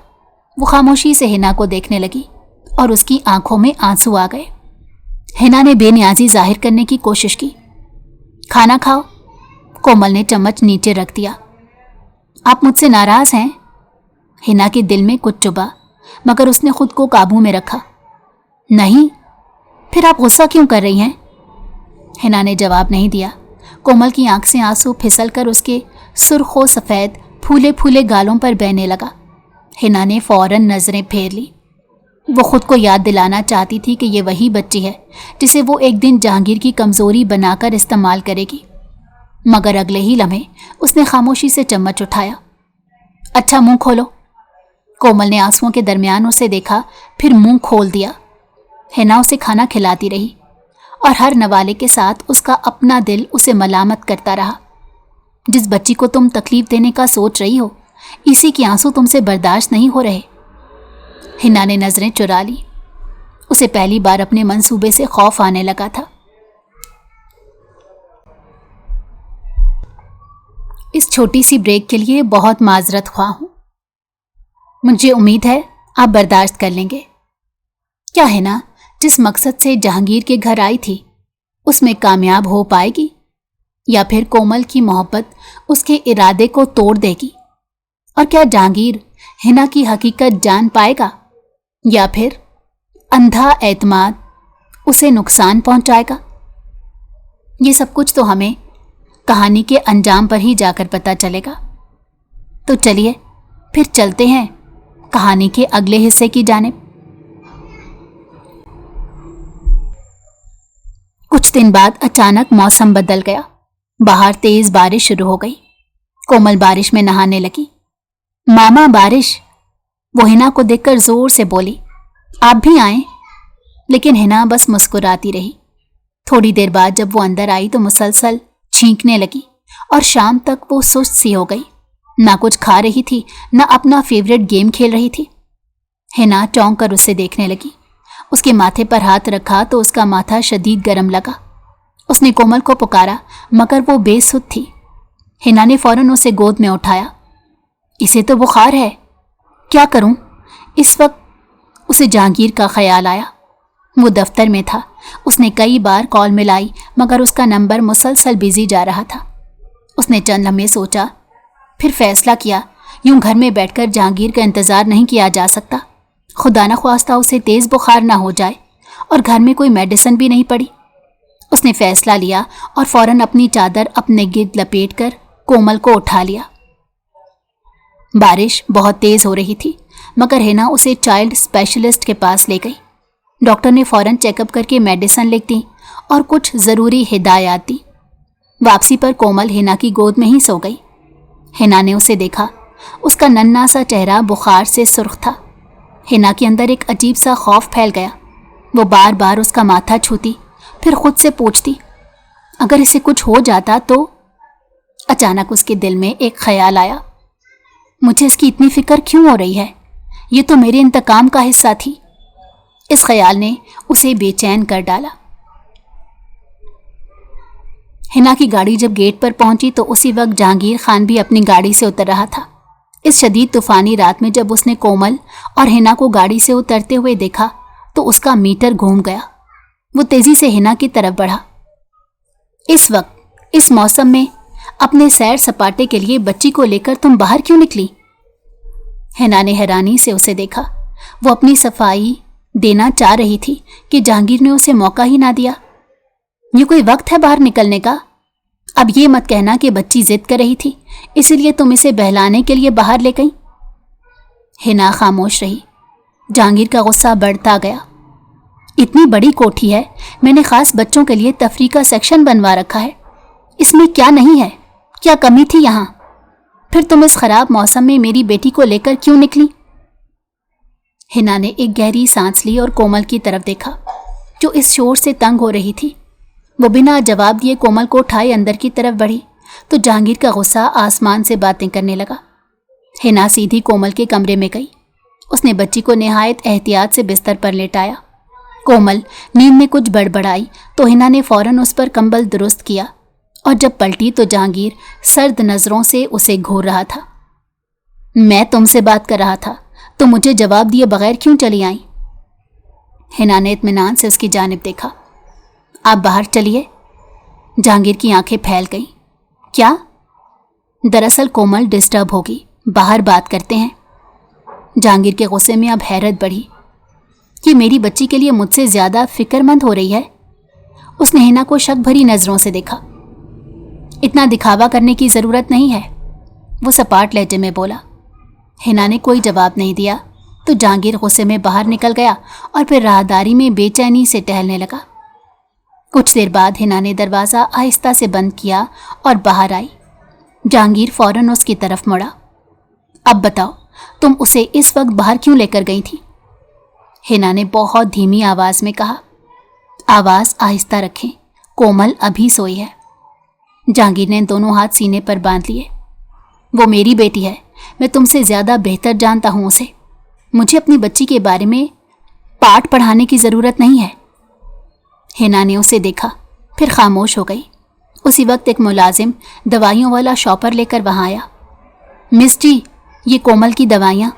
Speaker 1: وہ خاموشی سے ہینا کو دیکھنے لگی اور اس کی آنکھوں میں آنسو آ گئے۔ ہینا نے بے نیازی ظاہر کرنے کی کوشش کی۔ کھانا کھاؤ۔ کومل نے چمچ نیچے رکھ دیا۔ آپ مجھ سے ناراض ہیں؟ ہینا کے دل میں کچھ چبھا، مگر اس نے خود کو قابو میں رکھا۔ نہیں، پھر آپ غصہ کیوں کر رہی ہیں؟ ہینا نے جواب نہیں دیا۔ کومل کی آنکھ سے آنسو پھسل کر اس کے سرخ و سفید پھولے پھولے گالوں پر بہنے لگا۔ ہینا نے فوراً نظریں پھیر لی۔ وہ خود کو یاد دلانا چاہتی تھی کہ یہ وہی بچی ہے جسے وہ ایک دن جہانگیر کی کمزوری بنا کر استعمال کرے گی، مگر اگلے ہی لمحے اس نے خاموشی سے چمچ اٹھایا۔ اچھا، منہ کھولو۔ کومل نے آنسوؤں کے درمیان اسے دیکھا، پھر منہ کھول دیا۔ ہینا اسے کھانا کھلاتی رہی، اور ہر نوالے کے ساتھ اس کا اپنا دل اسے ملامت کرتا رہا۔ جس بچی کو تم تکلیف دینے کا سوچ رہی ہو، اسی کے آنسو تم سے برداشت نہیں ہو رہے۔ ہینا نے نظریں چرا لی۔ اسے پہلی بار اپنے منصوبے سے خوف آنے لگا تھا۔ اس چھوٹی سی بریک کے لیے بہت معذرت خواہ ہوں۔ مجھے امید ہے آپ برداشت کر لیں گے۔ کیا ہینا جس مقصد سے جہانگیر کے گھر آئی تھی اس میں کامیاب ہو پائے گی، یا پھر کومل کی محبت اس کے ارادے کو توڑ دے گی؟ اور کیا جہانگیر ہینا کی حقیقت جان پائے گا، یا پھر اندھا اعتماد اسے نقصان پہنچائے گا؟ یہ سب کچھ تو ہمیں کہانی کے انجام پر ہی جا کر پتہ چلے گا۔ تو چلیے پھر چلتے ہیں کہانی کے اگلے حصے کی جانب۔ کچھ دن بعد اچانک موسم بدل گیا۔ باہر تیز بارش شروع ہو گئی۔ کومل بارش میں نہانے لگی۔ ماما، بارش! وہ ہینا کو دیکھ کر زور سے بولی، آپ بھی آئیں؟ لیکن ہینا بس مسکراتی رہی۔ تھوڑی دیر بعد جب وہ اندر آئی تو مسلسل چھینکنے لگی، اور شام تک وہ سست سی ہو گئی۔ نہ کچھ کھا رہی تھی، نہ اپنا فیوریٹ گیم کھیل رہی تھی۔ ہینا چونک کر اسے دیکھنے لگی۔ اس کے ماتھے پر ہاتھ رکھا تو اس کا ماتھا شدید گرم لگا۔ اس نے کومل کو پکارا، مگر وہ بے سدھ تھی۔ ہینا نے فوراً اسے گود میں اٹھایا۔ اسے تو بخار ہے، کیا کروں؟ اس وقت اسے جہانگیر کا خیال آیا۔ وہ دفتر میں تھا۔ اس نے کئی بار کال ملائی، مگر اس کا نمبر مسلسل بیزی جا رہا تھا۔ اس نے چند لمحے سوچا، پھر فیصلہ کیا، یوں گھر میں بیٹھ کر جہانگیر کا انتظار نہیں کیا جا سکتا۔ خدا نخواستہ اسے تیز بخار نہ ہو جائے، اور گھر میں کوئی میڈیسن بھی نہیں پڑی۔ اس نے فیصلہ لیا اور فوراً اپنی چادر اپنے گرد لپیٹ کر کومل کو اٹھا لیا۔ بارش بہت تیز ہو رہی تھی، مگر ہینا اسے چائلڈ اسپیشلسٹ کے پاس لے گئی۔ ڈاکٹر نے فوراً چیک اپ کر کے میڈیسن لکھ دی اور کچھ ضروری ہدایات دی۔ واپسی پر کومل ہینا کی گود میں ہی سو گئی۔ ہینا نے اسے دیکھا۔ اس کا ننھا سا چہرہ بخار سے سرخ تھا۔ ہینا کے اندر ایک عجیب سا خوف پھیل گیا۔ وہ بار بار اس کا ماتھا چھوتی، پھر خود سے پوچھتی، اگر اسے کچھ ہو جاتا تو؟ اچانک اس کے دل میں ایک خیال آیا، مجھے اس کی اتنی فکر کیوں ہو رہی ہے؟ یہ تو میرے انتقام کا حصہ تھی۔ اس خیال نے اسے بے چین کر ڈالا۔ हिना की गाड़ी जब गेट पर पहुंची तो उसी वक्त जहांगीर खान भी अपनी गाड़ी से उतर रहा था। इस शदीद तूफानी रात में जब उसने कोमल और हिना को गाड़ी से उतरते हुए देखा तो उसका मीटर घूम गया। वो तेजी से हिना की तरफ बढ़ा। इस वक्त इस मौसम में अपने सैर सपाटे के लिए बच्ची को लेकर तुम बाहर क्यों निकली? हिना ने हैरानी से उसे देखा। वो अपनी सफाई देना चाह रही थी कि जहांगीर ने उसे मौका ही ना दिया। ये कोई वक्त है बाहर निकलने का? अब ये मत कहना कि बच्ची जिद कर रही थी इसलिए तुम इसे बहलाने के लिए बाहर ले गई। हिना खामोश रही। जहांगीर का गुस्सा बढ़ता गया। इतनी बड़ी कोठी है, मैंने खास बच्चों के लिए तफरीह का सेक्शन बनवा रखा है, इसमें क्या नहीं है? क्या कमी थी यहाँ? फिर तुम इस खराब मौसम में मेरी बेटी को लेकर क्यों निकली? हिना ने एक गहरी सांस ली और कोमल की तरफ देखा जो इस शोर से तंग हो रही थी। वो बिना जवाब दिए कोमल को उठाए अंदर की तरफ बढ़ी तो जहांगीर का गुस्सा आसमान से बातें करने लगा। हिना सीधी कोमल के कमरे में गई। उसने बच्ची को निहायत एहतियात से बिस्तर पर लेटाया। कोमल नींद में कुछ बड़बड़ाई तो हिना ने फौरन उस पर कंबल दुरुस्त किया और जब पलटी तो जहांगीर सर्द नजरों से उसे घूर रहा था। मैं तुमसे बात कर रहा था तो मुझे जवाब दिए बगैर क्यों चली आई? हिना ने इत्मीनान से उसकी जानिब देखा। आप बाहर चलिए। जहांगीर की आंखें फैल गईं। क्या? दरअसल कोमल डिस्टर्ब होगी, बाहर बात करते हैं। जहांगीर के गुस्से में अब हैरत बढ़ी कि मेरी बच्ची के लिए मुझसे ज्यादा फिक्रमंद हो रही है। उसने हिना को शक भरी नजरों से देखा। इतना दिखावा करने की जरूरत नहीं है, वो सपाट लहजे में बोला। हिना ने कोई जवाब नहीं दिया तो जहांगीर गुस्से में बाहर निकल गया और फिर राहदारी में बेचैनी से टहलने लगा। कुछ देर बाद हिना ने दरवाज़ा आहिस्ता से बंद किया और बाहर आई। जहांगीर फौरन उसकी तरफ मुड़ा। अब बताओ, तुम उसे इस वक्त बाहर क्यों लेकर गई थी? हिना ने बहुत धीमी आवाज़ में कहा। आवाज़ आहिस्ता रखें, कोमल अभी सोई है। जहांगीर ने दोनों हाथ सीने पर बांध लिए। वो मेरी बेटी है, मैं तुमसे ज़्यादा बेहतर जानता हूँ उसे। मुझे अपनी बच्ची के बारे में पाठ पढ़ाने की ज़रूरत नहीं है। हिना ने उसे देखा, फिर खामोश हो गई। उसी वक्त एक मुलाजिम दवाइयों वाला शॉपर लेकर वहाँ आया। मिस जी, ये कोमल की दवाइयाँ।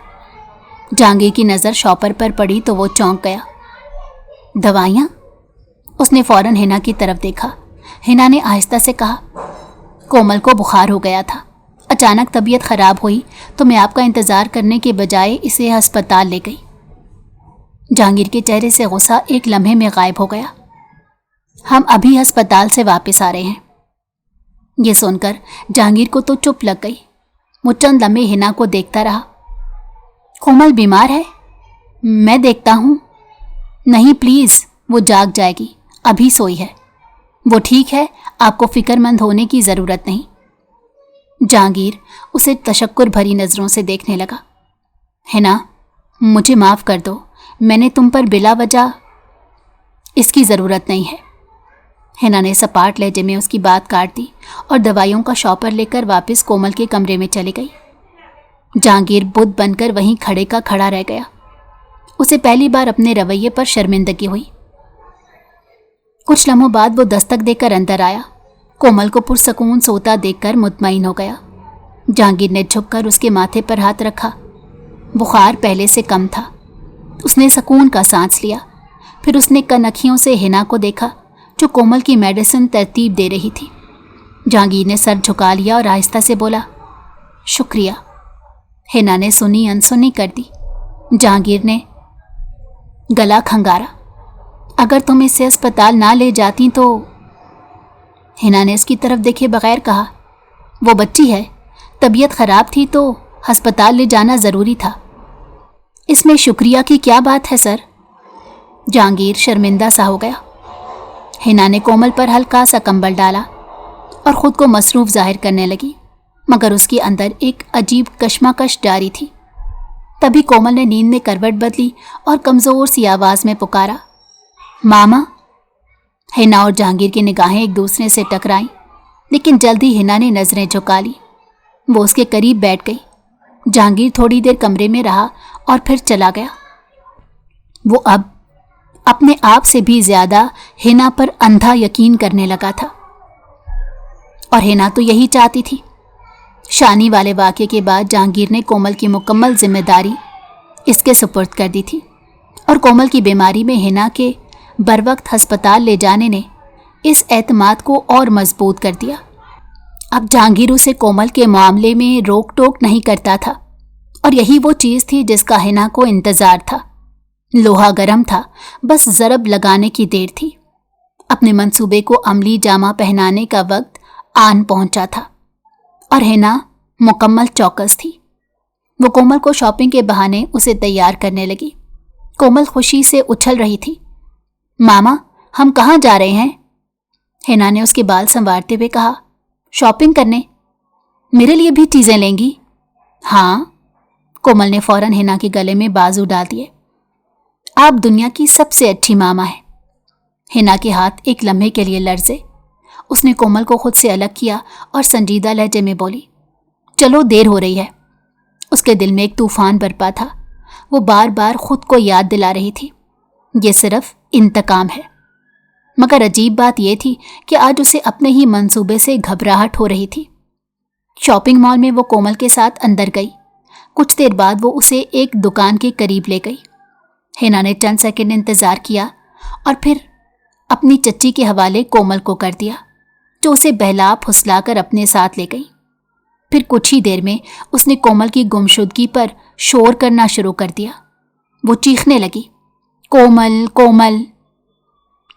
Speaker 1: जहांगीर की नज़र शॉपर पर पड़ी तो वो चौंक गया। दवाइयाँ? उसने फौरन हिना की तरफ देखा। हिना ने आहिस्ता से कहा, कोमल को बुखार हो गया था, अचानक तबीयत ख़राब हुई तो मैं आपका इंतज़ार करने के बजाय इसे अस्पताल ले गई। जहांगीर के चेहरे से गुस्सा एक लम्हे में गायब हो गया। हम अभी अस्पताल से वापस आ रहे हैं। ये सुनकर जहांगीर को तो चुप लग गई। वो चंद लम्हे हिना को देखता रहा। कोमल बीमार है? मैं देखता हूँ। नहीं प्लीज़, वो जाग जाएगी, अभी सोई है। वो ठीक है, आपको फिक्रमंद होने की ज़रूरत नहीं। जहांगीर उसे तशक्कुर भरी नज़रों से देखने लगा। हिना, मुझे माफ़ कर दो, मैंने तुम पर बिला वजह। इसकी ज़रूरत नहीं है। हिना ने सपाट लहजे में उसकी बात काट दी और दवाइयों का शॉपर लेकर वापस कोमल के कमरे में चली गई। जहांगीर बुद्ध बनकर वहीं खड़े का खड़ा रह गया। उसे पहली बार अपने रवैये पर शर्मिंदगी हुई। कुछ लम्हों बाद वो दस्तक देकर अंदर आया। कोमल को पुरसकून सोता देखकर मुतमईन हो गया। जहांगीर ने झुककर उसके माथे पर हाथ रखा। बुखार पहले से कम था। उसने सुकून का सांस लिया। फिर उसने कनखियों से हिना को देखा जो कोमल की मेडिसिन तरतीब दे रही थी। जहांगीर ने सर झुका लिया और आहिस्ता से बोला, शुक्रिया। हिना ने सुनी अनसुनी कर दी। जहांगीर ने गला खंगारा। अगर तुम इसे अस्पताल ना ले जाती तो। हिना ने उसकी तरफ देखे बगैर कहा, वो बच्ची है, तबीयत ख़राब थी तो अस्पताल ले जाना ज़रूरी था। इसमें शुक्रिया की क्या बात है सर? जहांगीर शर्मिंदा सा हो गया। हिना ने कोमल पर हल्का सा कंबल डाला और ख़ुद को मसरूफ़ जाहिर करने लगी, मगर उसके अंदर एक अजीब कश्मकश जारी थी। तभी कोमल ने नींद में करवट बदली और कमज़ोर सी आवाज़ में पुकारा, मामा। हिना और जहांगीर की निगाहें एक दूसरे से टकराईं, लेकिन जल्दी हिना ने नज़रें झुका ली। वो उसके करीब बैठ गई। जहांगीर थोड़ी देर कमरे में रहा और फिर चला गया। वो अब अपने आप से भी ज़्यादा हिना पर अंधा यकीन करने लगा था। और हिना तो यही चाहती थी। शानी वाले वाक़ये के बाद जहांगीर ने कोमल की मुकम्मल जिम्मेदारी इसके सुपुर्द कर दी थी और कोमल की बीमारी में हिना के बरवक्त हस्पताल ले जाने ने इस एतमाद को और मजबूत कर दिया। अब जहांगीर उसे कोमल के मामले में रोक टोक नहीं करता था और यही वो चीज़ थी जिसका हिना को इंतज़ार था। लोहा गर्म था, बस ज़रब लगाने की देर थी। अपने मंसूबे को अमली जामा पहनाने का वक्त आन पहुंचा था और हिना मुकम्मल चौकस थी। वो कोमल को शॉपिंग के बहाने उसे तैयार करने लगी। कोमल खुशी से उछल रही थी। मामा, हम कहाँ जा रहे हैं? हिना ने उसके बाल संवारते हुए कहा। शॉपिंग करने। मेरे लिए भी चीज़ें लेंगी? हाँ। कोमल ने फौरन हिना के गले में बाजू डाल दिए। आप दुनिया की सबसे अच्छी मामा है। हिना के हाथ एक लम्हे के लिए लर्जे। उसने कोमल को खुद से अलग किया और संजीदा लहजे में बोली, चलो देर हो रही है। उसके दिल में एक तूफान बरपा था। वो बार बार खुद को याद दिला रही थी, ये सिर्फ इंतकाम है। मगर अजीब बात यह थी कि आज उसे अपने ही मंसूबे से घबराहट हो रही थी। शॉपिंग मॉल में वो कोमल के साथ अंदर गई। कुछ देर बाद वो उसे एक दुकान के करीब ले गई। हिना ने चंद सेकंड इंतजार किया और फिर अपनी चच्ची के हवाले कोमल को कर दिया, जो उसे बहला फुसला कर अपने साथ ले गई। फिर कुछ ही देर में उसने कोमल की गुमशुदगी पर शोर करना शुरू कर दिया। वो चीखने लगी, कोमल कोमल।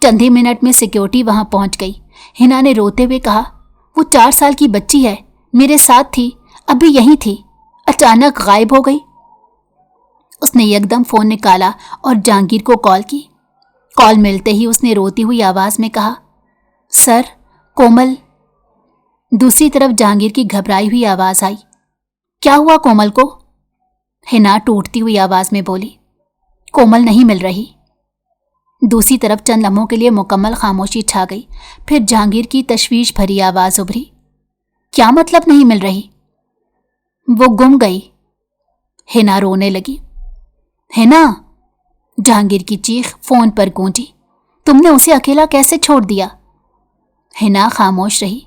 Speaker 1: चंद ही मिनट में सिक्योरिटी वहां पहुंच गई। हिना ने रोते हुए कहा, वो 4 साल की बच्ची है, मेरे साथ थी, अभी यहीं थी, अचानक गायब हो गई। उसने एकदम फोन निकाला और जहांगीर को कॉल की। कॉल मिलते ही उसने रोती हुई आवाज में कहा, सर, कोमल। दूसरी तरफ जहांगीर की घबराई हुई आवाज आई, क्या हुआ कोमल को? हिना टूटती हुई आवाज में बोली, कोमल नहीं मिल रही। दूसरी तरफ चंद लम्हों के लिए मुकम्मल खामोशी छा गई। फिर जहांगीर की तशवीश भरी आवाज उभरी, क्या मतलब नहीं मिल रही? वो गुम गई। हिना रोने लगी। हिना! जहांगीर की चीख फोन पर गूंजी, तुमने उसे अकेला कैसे छोड़ दिया? हिना खामोश रही।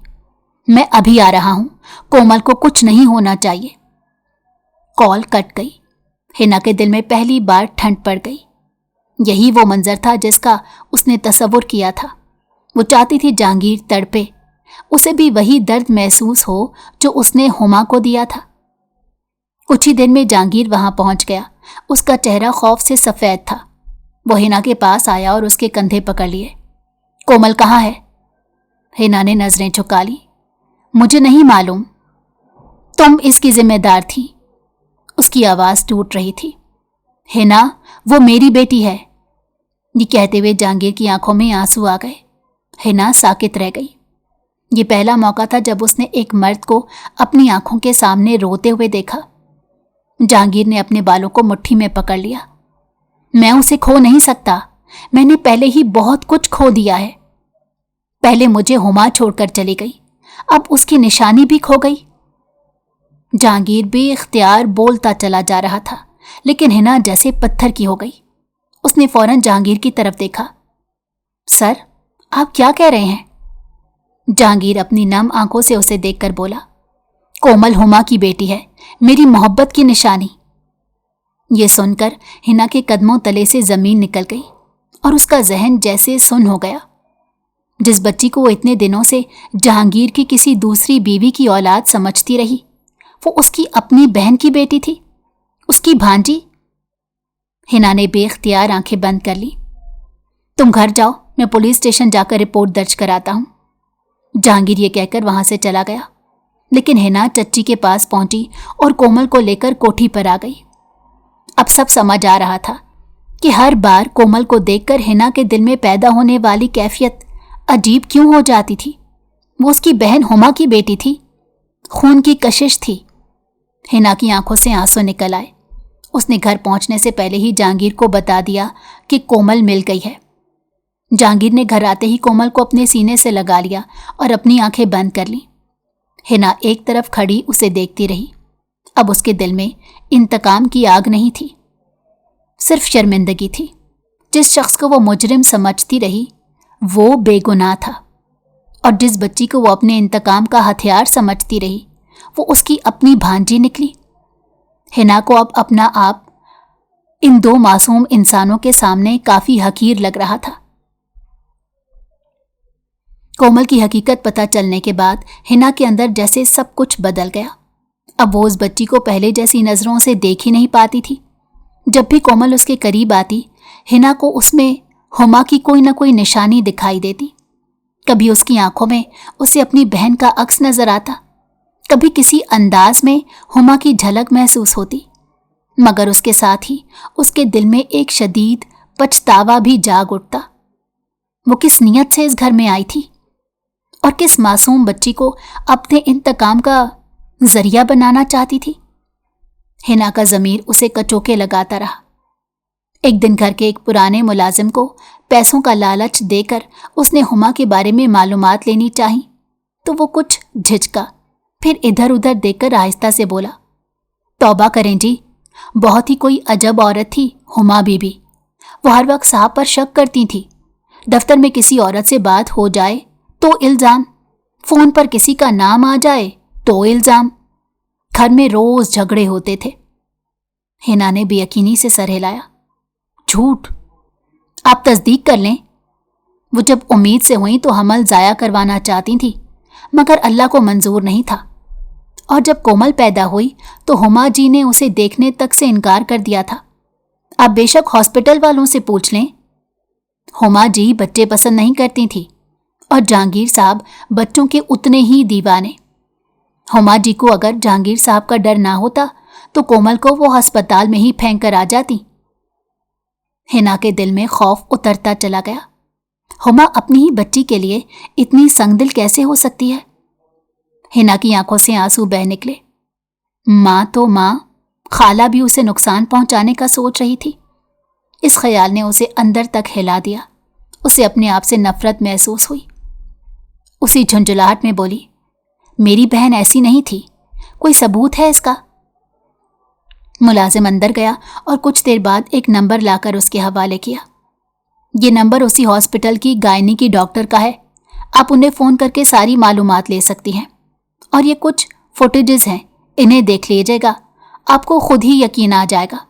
Speaker 1: मैं अभी आ रहा हूं, कोमल को कुछ नहीं होना चाहिए। कॉल कट गई। हिना के दिल में पहली बार ठंड पड़ गई। यही वो मंजर था जिसका उसने तसव्वुर किया था। वो चाहती थी जहांगीर तड़पे, उसे भी वही दर्द महसूस हो जो उसने हुमा को दिया था। कुछ ही दिन में जहांगीर वहां पहुंच गया। उसका चेहरा खौफ से सफेद था। वो हिना के पास आया और उसके कंधे पकड़ लिए। कोमल कहाँ है? हिना ने नजरें झुका ली। मुझे नहीं मालूम, तुम इसकी जिम्मेदार थी। उसकी आवाज टूट रही थी। हिना, वो मेरी बेटी है। ये कहते हुए जहांगीर की आंखों में आंसू आ गए। हिना साकित रह गई। ये पहला मौका था जब उसने एक मर्द को अपनी आंखों के सामने रोते हुए देखा। जहांगीर ने अपने बालों को मुट्ठी में पकड़ लिया। मैं उसे खो नहीं सकता। मैंने पहले ही बहुत कुछ खो दिया है। पहले मुझे हुमा छोड़कर चली गई, अब उसकी निशानी भी खो गई। जहांगीर बेइख्तियार बोलता चला जा रहा था, लेकिन हिना जैसे पत्थर की हो गई। उसने फौरन जहांगीर की तरफ देखा। सर, आप क्या कह रहे हैं? जहांगीर अपनी नम आंखों से उसे देखकर बोला, कोमल हुमा की बेटी है, मेरी मोहब्बत की निशानी। ये सुनकर हिना के कदमों तले से जमीन निकल गई और उसका जहन जैसे सुन्न हो गया। जिस बच्ची को वो इतने दिनों से जहांगीर की किसी दूसरी बीवी की औलाद समझती रही, वो उसकी अपनी बहन की बेटी थी, उसकी भांजी। हिना ने बेख्तियार आंखें बंद कर ली। तुम घर जाओ, मैं पुलिस स्टेशन जाकर रिपोर्ट दर्ज कराता हूं। जहांगीर ये कहकर वहां से चला गया, लेकिन हिना चच्ची के पास पहुंची और कोमल को लेकर कोठी पर आ गई। अब सब समझ आ रहा था कि हर बार कोमल को देखकर हिना के दिल में पैदा होने वाली कैफियत अजीब क्यों हो जाती थी। वो उसकी बहन हुमा की बेटी थी, खून की कशिश थी। हिना की आंखों से आंसू निकल आए। उसने घर पहुंचने से पहले ही जहांगीर को बता दिया कि कोमल मिल गई है। जहांगीर ने घर आते ही कोमल को अपने सीने से लगा लिया और अपनी आंखें बंद कर ली। हिना एक तरफ खड़ी उसे देखती रही। अब उसके दिल में इंतकाम की आग नहीं थी, सिर्फ शर्मिंदगी थी। जिस शख्स को वो मुजरिम समझती रही वो बेगुनाह था और जिस बच्ची को वो अपने इंतकाम का हथियार समझती रही वो उसकी अपनी भांजी निकली। हिना को अब अपना आप इन दो मासूम इंसानों के सामने काफी हकीर लग रहा था। कोमल की हकीकत पता चलने के बाद हिना के अंदर जैसे सब कुछ बदल गया। अब वो उस बच्ची को पहले जैसी नजरों से देख ही नहीं पाती थी। जब भी कोमल उसके करीब आती हिना को उसमें हुमा की कोई न कोई निशानी दिखाई देती। कभी उसकी आंखों में उसे अपनी बहन का अक्स नजर आता, कभी किसी अंदाज में हुमा की झलक महसूस होती, मगर उसके साथ ही उसके दिल में एक शदीद पछतावा भी जाग उठता। वो किस नीयत से इस घर में आई थी और किस मासूम बच्ची को अपने इंतकाम का जरिया बनाना चाहती थी। हिना का ज़मीर उसे कचोके लगाता रहा। एक दिन घर के एक पुराने मुलाजिम को पैसों का लालच देकर उसने हुमा के बारे में मालूमात लेनी चाही तो वो कुछ झिझका, फिर इधर उधर देखकर आहिस्ता से बोला, तौबा करें जी, बहुत ही कोई अजब औरत थी हुमा बीबी। वो हर वक्त साहब पर शक करती थी। दफ्तर में किसी औरत से बात हो जाए तो इल्ज़ाम, फ़ोन पर किसी का नाम आ जाए तो इल्ज़ाम। घर में रोज़ झगड़े होते थे। हिना ने बेयकीनी से सर हिलाया। झूठ? आप तस्दीक कर लें। वो जब उम्मीद से हुई तो हमल ज़ाया करवाना चाहती थी, मगर अल्लाह को मंजूर नहीं था। और जब कोमल पैदा हुई तो हुमा जी ने उसे देखने तक से इनकार कर दिया था। आप बेशक हॉस्पिटल वालों से पूछ लें। हुमा जी बच्चे पसंद नहीं करती थी और जहांगीर साहब बच्चों के उतने ही दीवाने। हुमा जी को अगर जहांगीर साहब का डर ना होता तो कोमल को वो अस्पताल में ही फेंक कर आ जाती। हिना के दिल में खौफ उतरता चला गया। हुमा अपनी ही बच्ची के लिए इतनी संगदिल कैसे हो सकती है? हिना की आंखों से आंसू बह निकले। माँ तो माँ, खाला भी उसे नुकसान पहुंचाने का सोच रही थी। इस ख्याल ने उसे अंदर तक हिला दिया। उसे अपने आप से नफरत महसूस हुई। उसी झुंझुलाहट में बोली, मेरी बहन ऐसी नहीं थी, कोई सबूत है इसका? मुलाजिम अंदर गया और कुछ देर बाद एक नंबर लाकर उसके हवाले किया। ये नंबर उसी हॉस्पिटल की गायनी की डॉक्टर का है। आप उन्हें फ़ोन करके सारी मालूमात ले सकती हैं। और ये कुछ फुटेजेस हैं, इन्हें देख लीजिएगा, आपको खुद ही यकीन आ जाएगा।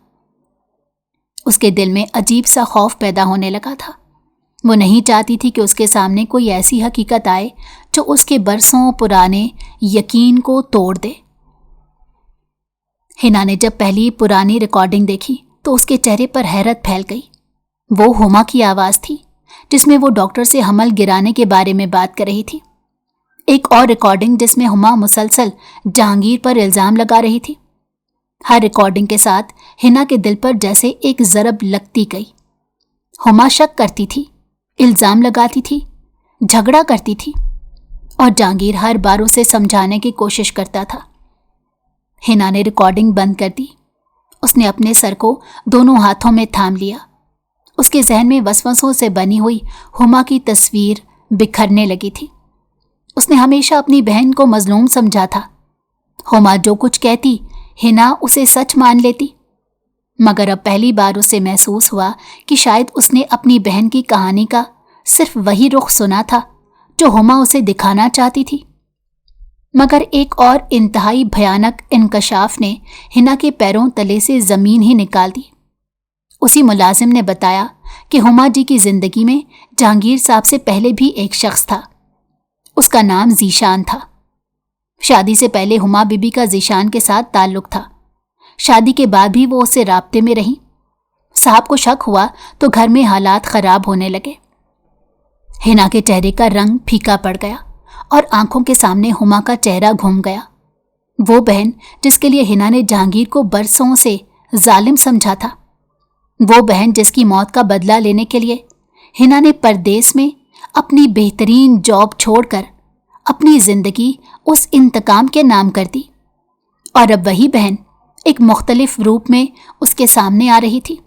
Speaker 1: उसके दिल में अजीब सा खौफ पैदा होने लगा था। वो नहीं चाहती थी कि उसके सामने कोई ऐसी हकीकत आए जो उसके बरसों पुराने यकीन को तोड़ दे। हिना ने जब पहली पुरानी रिकॉर्डिंग देखी तो उसके चेहरे पर हैरत फैल गई। वो हुमा की आवाज़ थी जिसमें वो डॉक्टर से हमल गिराने के बारे में बात कर रही थी। एक और रिकॉर्डिंग जिसमें हुमा मुसलसल जहांगीर पर इल्ज़ाम लगा रही थी। हर रिकॉर्डिंग के साथ हिना के दिल पर जैसे एक ज़रब लगती गई। हुमा शक करती थी, इल्ज़ाम लगाती थी, झगड़ा करती थी और जहांगीर हर बार उसे समझाने की कोशिश करता था। हिना ने रिकॉर्डिंग बंद कर दी। उसने अपने सर को दोनों हाथों में थाम लिया। उसके जहन में वसवसों से बनी हुई हुमा की तस्वीर बिखरने लगी थी। उसने हमेशा अपनी बहन को मजलूम समझा था। हुमा जो कुछ कहती हिना उसे सच मान लेती, मगर अब पहली बार उसे महसूस हुआ कि शायद उसने अपनी बहन की कहानी का सिर्फ वही रुख सुना था जो हुमा उसे दिखाना चाहती थी। मगर एक और इंतहाई भयानक इंकशाफ ने हिना के पैरों तले से ज़मीन ही निकाल दी। उसी मुलाजिम ने बताया कि हुमा जी की ज़िंदगी में जहांगीर साहब से पहले भी एक शख्स था। उसका नाम ज़ीशान था। शादी से पहले हुमा बीबी का ज़ीशान के साथ ताल्लुक़ था। शादी के बाद भी वो उससे राब्ते में रही। साहब को शक हुआ तो घर में हालात ख़राब होने लगे। हिना के चेहरे का रंग फीका पड़ गया और आंखों के सामने हुमा का चेहरा घूम गया। वो बहन जिसके लिए हिना ने जहांगीर को बरसों से जालिम समझा था, वो बहन जिसकी मौत का बदला लेने के लिए हिना ने परदेस में अपनी बेहतरीन जॉब छोड़कर अपनी जिंदगी उस इंतकाम के नाम कर दी, और अब वही बहन एक मुख्तलिफ रूप में उसके सामने आ रही थी।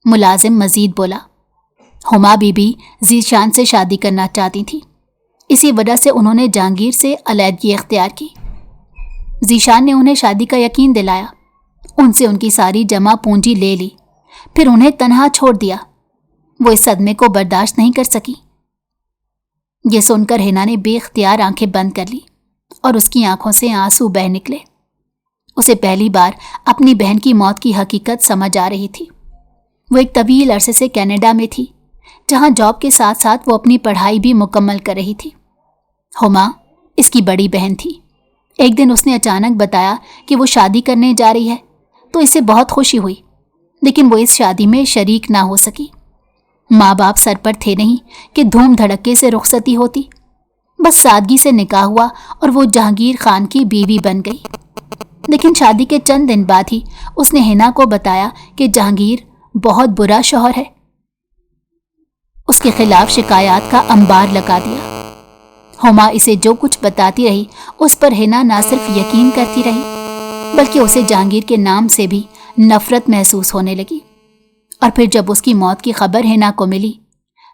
Speaker 1: मुलाजिम मजीद बोला, हुमा बीबी ज़ीशान से शादी करना चाहती थी, इसी वजह से उन्होंने जहांगीर से अलैदगी इख्तियार की। ज़ीशान ने उन्हें शादी का यकीन दिलाया, उनसे उनकी सारी जमा पूंजी ले ली, फिर उन्हें तन्हा छोड़ दिया। वो इस सदमे को बर्दाश्त नहीं कर सकी। ये सुनकर हिना ने बेख्तियार आंखें बंद कर ली और उसकी आंखों से आंसू बह निकले। उसे पहली बार अपनी बहन की मौत की हकीकत समझ आ रही थी। वो एक तवील अरसे से कनाडा में थी, जहां जॉब के साथ साथ वो अपनी पढ़ाई भी मुकम्मल कर रही थी। हुमा इसकी बड़ी बहन थी। एक दिन उसने अचानक बताया कि वो शादी करने जा रही है, तो इसे बहुत खुशी हुई, लेकिन वो इस शादी में शरीक ना हो सकी। माँ बाप सर पर थे नहीं कि धूम धड़क्के से रुखसती होती। बस सादगी से निकाह हुआ और वो जहांगीर खान की बीवी बन गई। लेकिन शादी के चंद दिन बाद ही उसने हिना को बताया कि जहांगीर बहुत बुरा शौहर है। उसके खिलाफ शिकायत का अंबार लगा दिया। हुमा इसे जो कुछ बताती रही उस पर हिना ना सिर्फ यकीन करती रही, बल्कि उसे जहांगीर के नाम से भी नफरत महसूस होने लगी। और फिर जब उसकी मौत की खबर हिना को मिली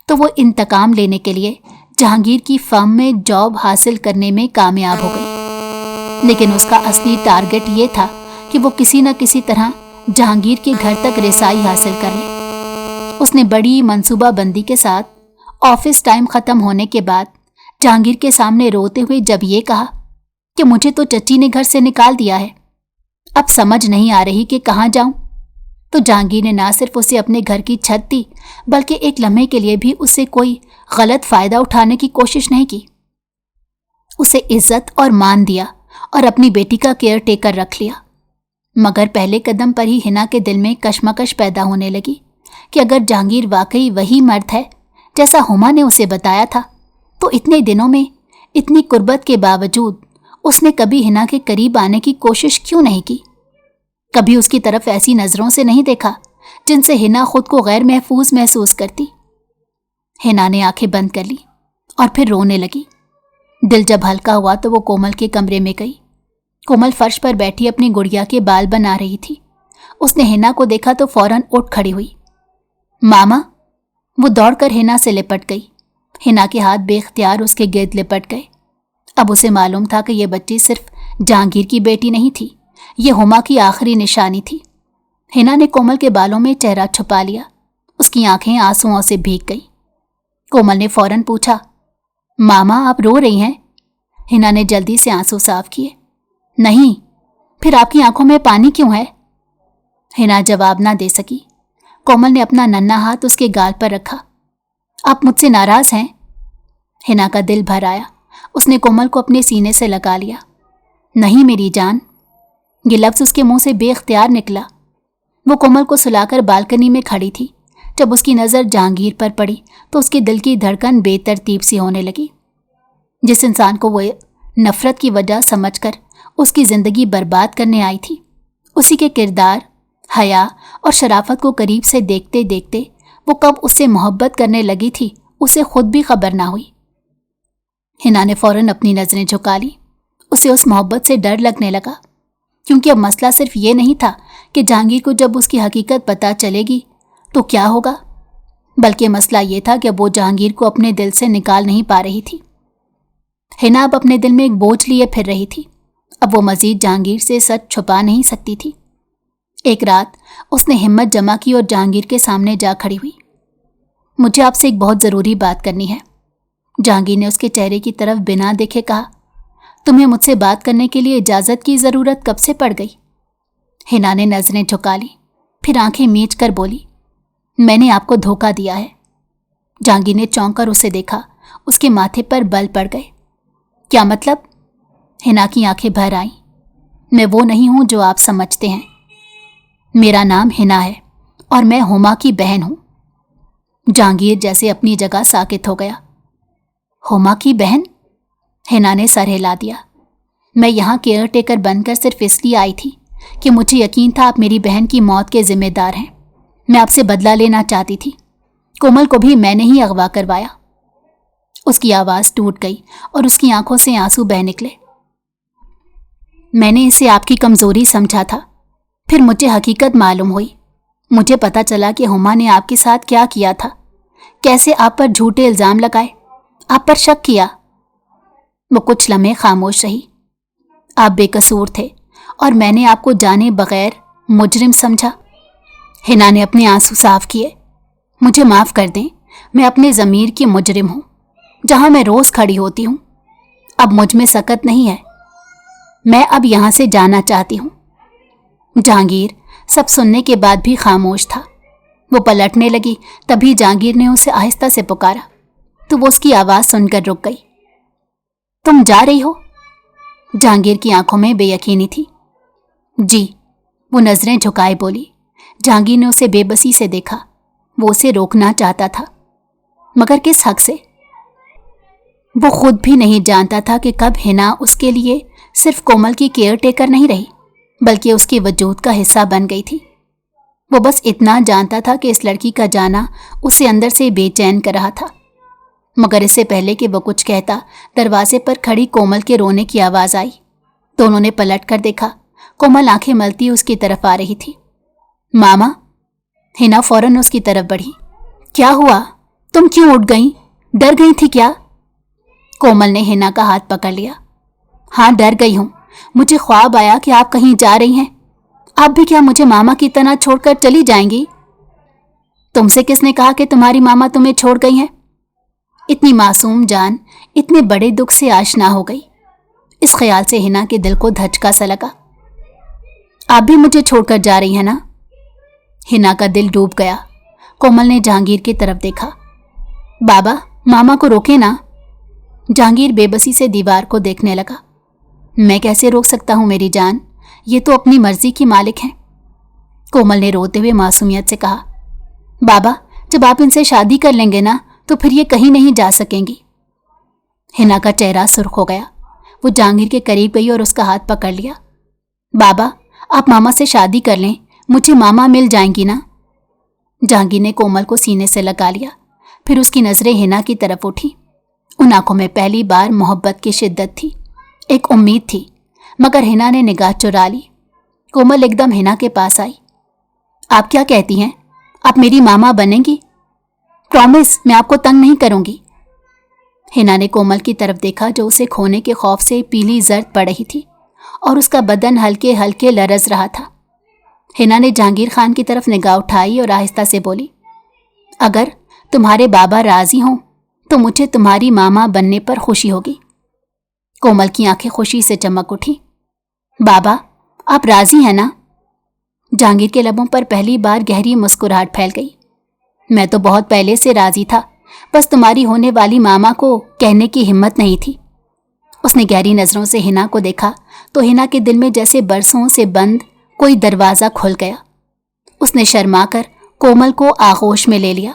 Speaker 1: तो वो इंतकाम लेने के लिए जहांगीर की फर्म में जॉब हासिल करने में कामयाब हो गई। लेकिन उसका असली टारगेट ये था कि वो किसी न किसी तरह जहांगीर के घर तक रिसाई हासिल कर ले। उसने बड़ी मंसूबाबंदी के साथ ऑफिस टाइम खत्म होने के बाद जहांगीर के सामने रोते हुए जब ये कहा कि मुझे तो चची ने घर से निकाल दिया है, अब समझ नहीं आ रही कि कहाँ जाऊं, तो जहांगीर ने ना सिर्फ उसे अपने घर की छत दी, बल्कि एक लम्हे के लिए भी उससे कोई गलत फायदा उठाने की कोशिश नहीं की। उसे इज्जत और मान दिया और अपनी बेटी का केयर टेकर रख लिया। मगर पहले कदम पर ही हिना के दिल में कशमकश पैदा होने लगी कि अगर जहांगीर वाकई वही मर्द है जैसा हुमा ने उसे बताया था, तो इतने दिनों में इतनी कुर्बत के बावजूद उसने कभी हिना के करीब आने की कोशिश क्यों नहीं की? कभी उसकी तरफ ऐसी नजरों से नहीं देखा जिनसे हिना खुद को गैर महफूज महसूस करती। हिना ने आंखें बंद कर ली और फिर रोने लगी। दिल जब हल्का हुआ तो वो कोमल के कमरे में गई। कोमल फर्श पर बैठी अपनी गुड़िया के बाल बना रही थी। उसने हिना को देखा तो फौरन उठ खड़ी हुई। मामा! वो दौड़कर हिना से लिपट गई। हिना के हाथ बेख्तियार उसके गिर्द लिपट गए। अब उसे मालूम था कि यह बच्ची सिर्फ जहांगीर की बेटी नहीं थी, ये हुमा की आखिरी निशानी थी। हिना ने कोमल के बालों में चेहरा छुपा लिया। उसकी आंखें आंसुओं से भीग गईं। कोमल ने फौरन पूछा, मामा आप रो रही हैं? हिना ने जल्दी से आंसू साफ किए। नहीं, फिर आपकी आंखों में पानी क्यों है? हिना जवाब ना दे सकी। कोमल ने अपना नन्हा हाथ उसके गाल पर रखा। आप मुझसे नाराज हैं? हिना का दिल भर आया। उसने कोमल को अपने सीने से लगा लिया। नहीं मेरी जान, ये लफ्ज उसके मुंह से बेख्तियार निकला। वो कोमल को सुलाकर बालकनी में खड़ी थी। जब उसकी नज़र जहांगीर पर पड़ी तो उसके दिल की धड़कन बेतरतीब सी होने लगी। जिस इंसान को वो नफरत की वजह समझकर उसकी ज़िंदगी बर्बाद करने आई थी, उसी के किरदार, हया और शराफत को करीब से देखते देखते वो कब उससे मोहब्बत करने लगी थी, उसे खुद भी खबर ना हुई। हिना ने फौरन अपनी नज़रें झुका ली। उसे उस मोहब्बत से डर लगने लगा, क्योंकि अब मसला सिर्फ ये नहीं था कि जहांगीर को जब उसकी हकीकत पता चलेगी तो क्या होगा, बल्कि मसला ये था कि अब वो जहांगीर को अपने दिल से निकाल नहीं पा रही थी। हिना अब अपने दिल में एक बोझ लिए फिर रही थी। अब वो मजीद जहांगीर से सच छुपा नहीं सकती थी। एक रात उसने हिम्मत जमा की और जहांगीर के सामने जा खड़ी हुई। मुझे आपसे एक बहुत ज़रूरी बात करनी है। जहांगीर ने उसके चेहरे की तरफ बिना देखे कहा, तुम्हें मुझसे बात करने के लिए इजाज़त की ज़रूरत कब से पड़ गई? हिना ने नज़रें झुका ली, फिर आंखें मीच कर बोली, मैंने आपको धोखा दिया है। जहांगीर ने चौंक कर उसे देखा। उसके माथे पर बल पड़ गए। क्या मतलब? हिना की आंखें भर आईं। मैं वो नहीं हूं जो आप समझते हैं। मेरा नाम हिना है और मैं हुमा की बहन हूं। जहांगीर जैसे अपनी जगह साकित हो गया। हुमा की बहन? हिना ने सर हिला दिया। मैं यहाँ केयर टेकर बनकर सिर्फ इसलिए आई थी कि मुझे यकीन था आप मेरी बहन की मौत के जिम्मेदार हैं। मैं आपसे बदला लेना चाहती थी। कोमल को भी मैंने ही अगवा करवाया। उसकी आवाज़ टूट गई और उसकी आंखों से आंसू बह निकले। मैंने इसे आपकी कमज़ोरी समझा था, फिर मुझे हकीकत मालूम हुई। मुझे पता चला कि हुमा ने आपके साथ क्या किया था, कैसे आप पर झूठे इल्ज़ाम लगाए, आप पर शक किया। वो कुछ लम्हे खामोश रही। आप बेकसूर थे और मैंने आपको जाने बगैर मुजरिम समझा। हिना ने अपने आंसू साफ किए। मुझे माफ़ कर दें, मैं अपने ज़मीर की मुजरिम हूँ। जहां मैं रोज खड़ी होती हूं। अब मुझ में सकत नहीं है, मैं अब यहां से जाना चाहती हूं। जहांगीर सब सुनने के बाद भी खामोश था। वो पलटने लगी, तभी जहांगीर ने उसे आहिस्ता से पुकारा तो वो उसकी आवाज सुनकर रुक गई। तुम जा रही हो? जहांगीर की आंखों में बेयकीनी थी। जी, वो नजरें झुकाए बोली। जहांगीर ने उसे बेबसी से देखा। वो उसे रोकना चाहता था, मगर किस हक से? वो खुद भी नहीं जानता था कि कब हिना उसके लिए सिर्फ कोमल की केयर टेकर नहीं रही, बल्कि उसके वजूद का हिस्सा बन गई थी। वो बस इतना जानता था कि इस लड़की का जाना उसे अंदर से बेचैन कर रहा था। मगर इससे पहले कि वो कुछ कहता, दरवाजे पर खड़ी कोमल के रोने की आवाज आई। दोनों ने पलट कर देखा। कोमल आंखें मलती उसकी तरफ आ रही थी। मामा। हिना फौरन उसकी तरफ बढ़ी। क्या हुआ? तुम क्यों उठ गई? डर गई थी क्या? कोमल ने हिना का हाथ पकड़ लिया। हाँ, डर गई हूं। मुझे ख्वाब आया कि आप कहीं जा रही हैं। आप भी क्या मुझे मामा की तरह छोड़कर चली जाएंगी? तुमसे किसने कहा कि तुम्हारी मामा तुम्हें छोड़ गई हैं? इतनी मासूम जान इतने बड़े दुख से आशना हो गई। इस ख्याल से हिना के दिल को धचका सा लगा। आप भी मुझे छोड़कर जा रही हैं ना? हिना का दिल डूब गया। कोमल ने जहांगीर की तरफ देखा। बाबा, मामा को रोके ना। जहांगीर बेबसी से दीवार को देखने लगा। मैं कैसे रोक सकता हूं मेरी जान, ये तो अपनी मर्जी की मालिक हैं। कोमल ने रोते हुए मासूमियत से कहा। बाबा, जब आप इनसे शादी कर लेंगे ना तो फिर ये कहीं नहीं जा सकेंगी। हिना का चेहरा सुर्ख हो गया। वो जहांगीर के करीब गई और उसका हाथ पकड़ लिया। बाबा, आप मामा से शादी कर लें, मुझे मामा मिल जाएंगी ना। जहांगीर ने कोमल को सीने से लगा लिया। फिर उसकी नजरें हिना की तरफ उठी। उन आंखों में पहली बार मोहब्बत की शिद्दत थी, एक उम्मीद थी। मगर हिना ने निगाह चुरा ली। कोमल एकदम हिना के पास आई। आप क्या कहती हैं? आप मेरी मामा बनेंगी? प्रॉमिस, मैं आपको तंग नहीं करूंगी। हिना ने कोमल की तरफ देखा जो उसे खोने के खौफ से पीली जर्द पड़ रही थी और उसका बदन हल्के हल्के लरज रहा था। हिना ने जहांगीर खान की तरफ निगाह उठाई और आहिस्ता से बोली, अगर तुम्हारे बाबा राजी हों तो मुझे तुम्हारी मामा बनने पर खुशी होगी। कोमल की आंखें खुशी से चमक उठी। बाबा, आप राजी हैं ना? जहांगीर के लबों पर पहली बार गहरी मुस्कुराहट फैल गई। मैं तो बहुत पहले से राजी था, बस तुम्हारी होने वाली मामा को कहने की हिम्मत नहीं थी। उसने गहरी नजरों से हिना को देखा तो हिना के दिल में जैसे बरसों से बंद कोई दरवाजा खुल गया। उसने शर्माकर कोमल को आगोश में ले लिया।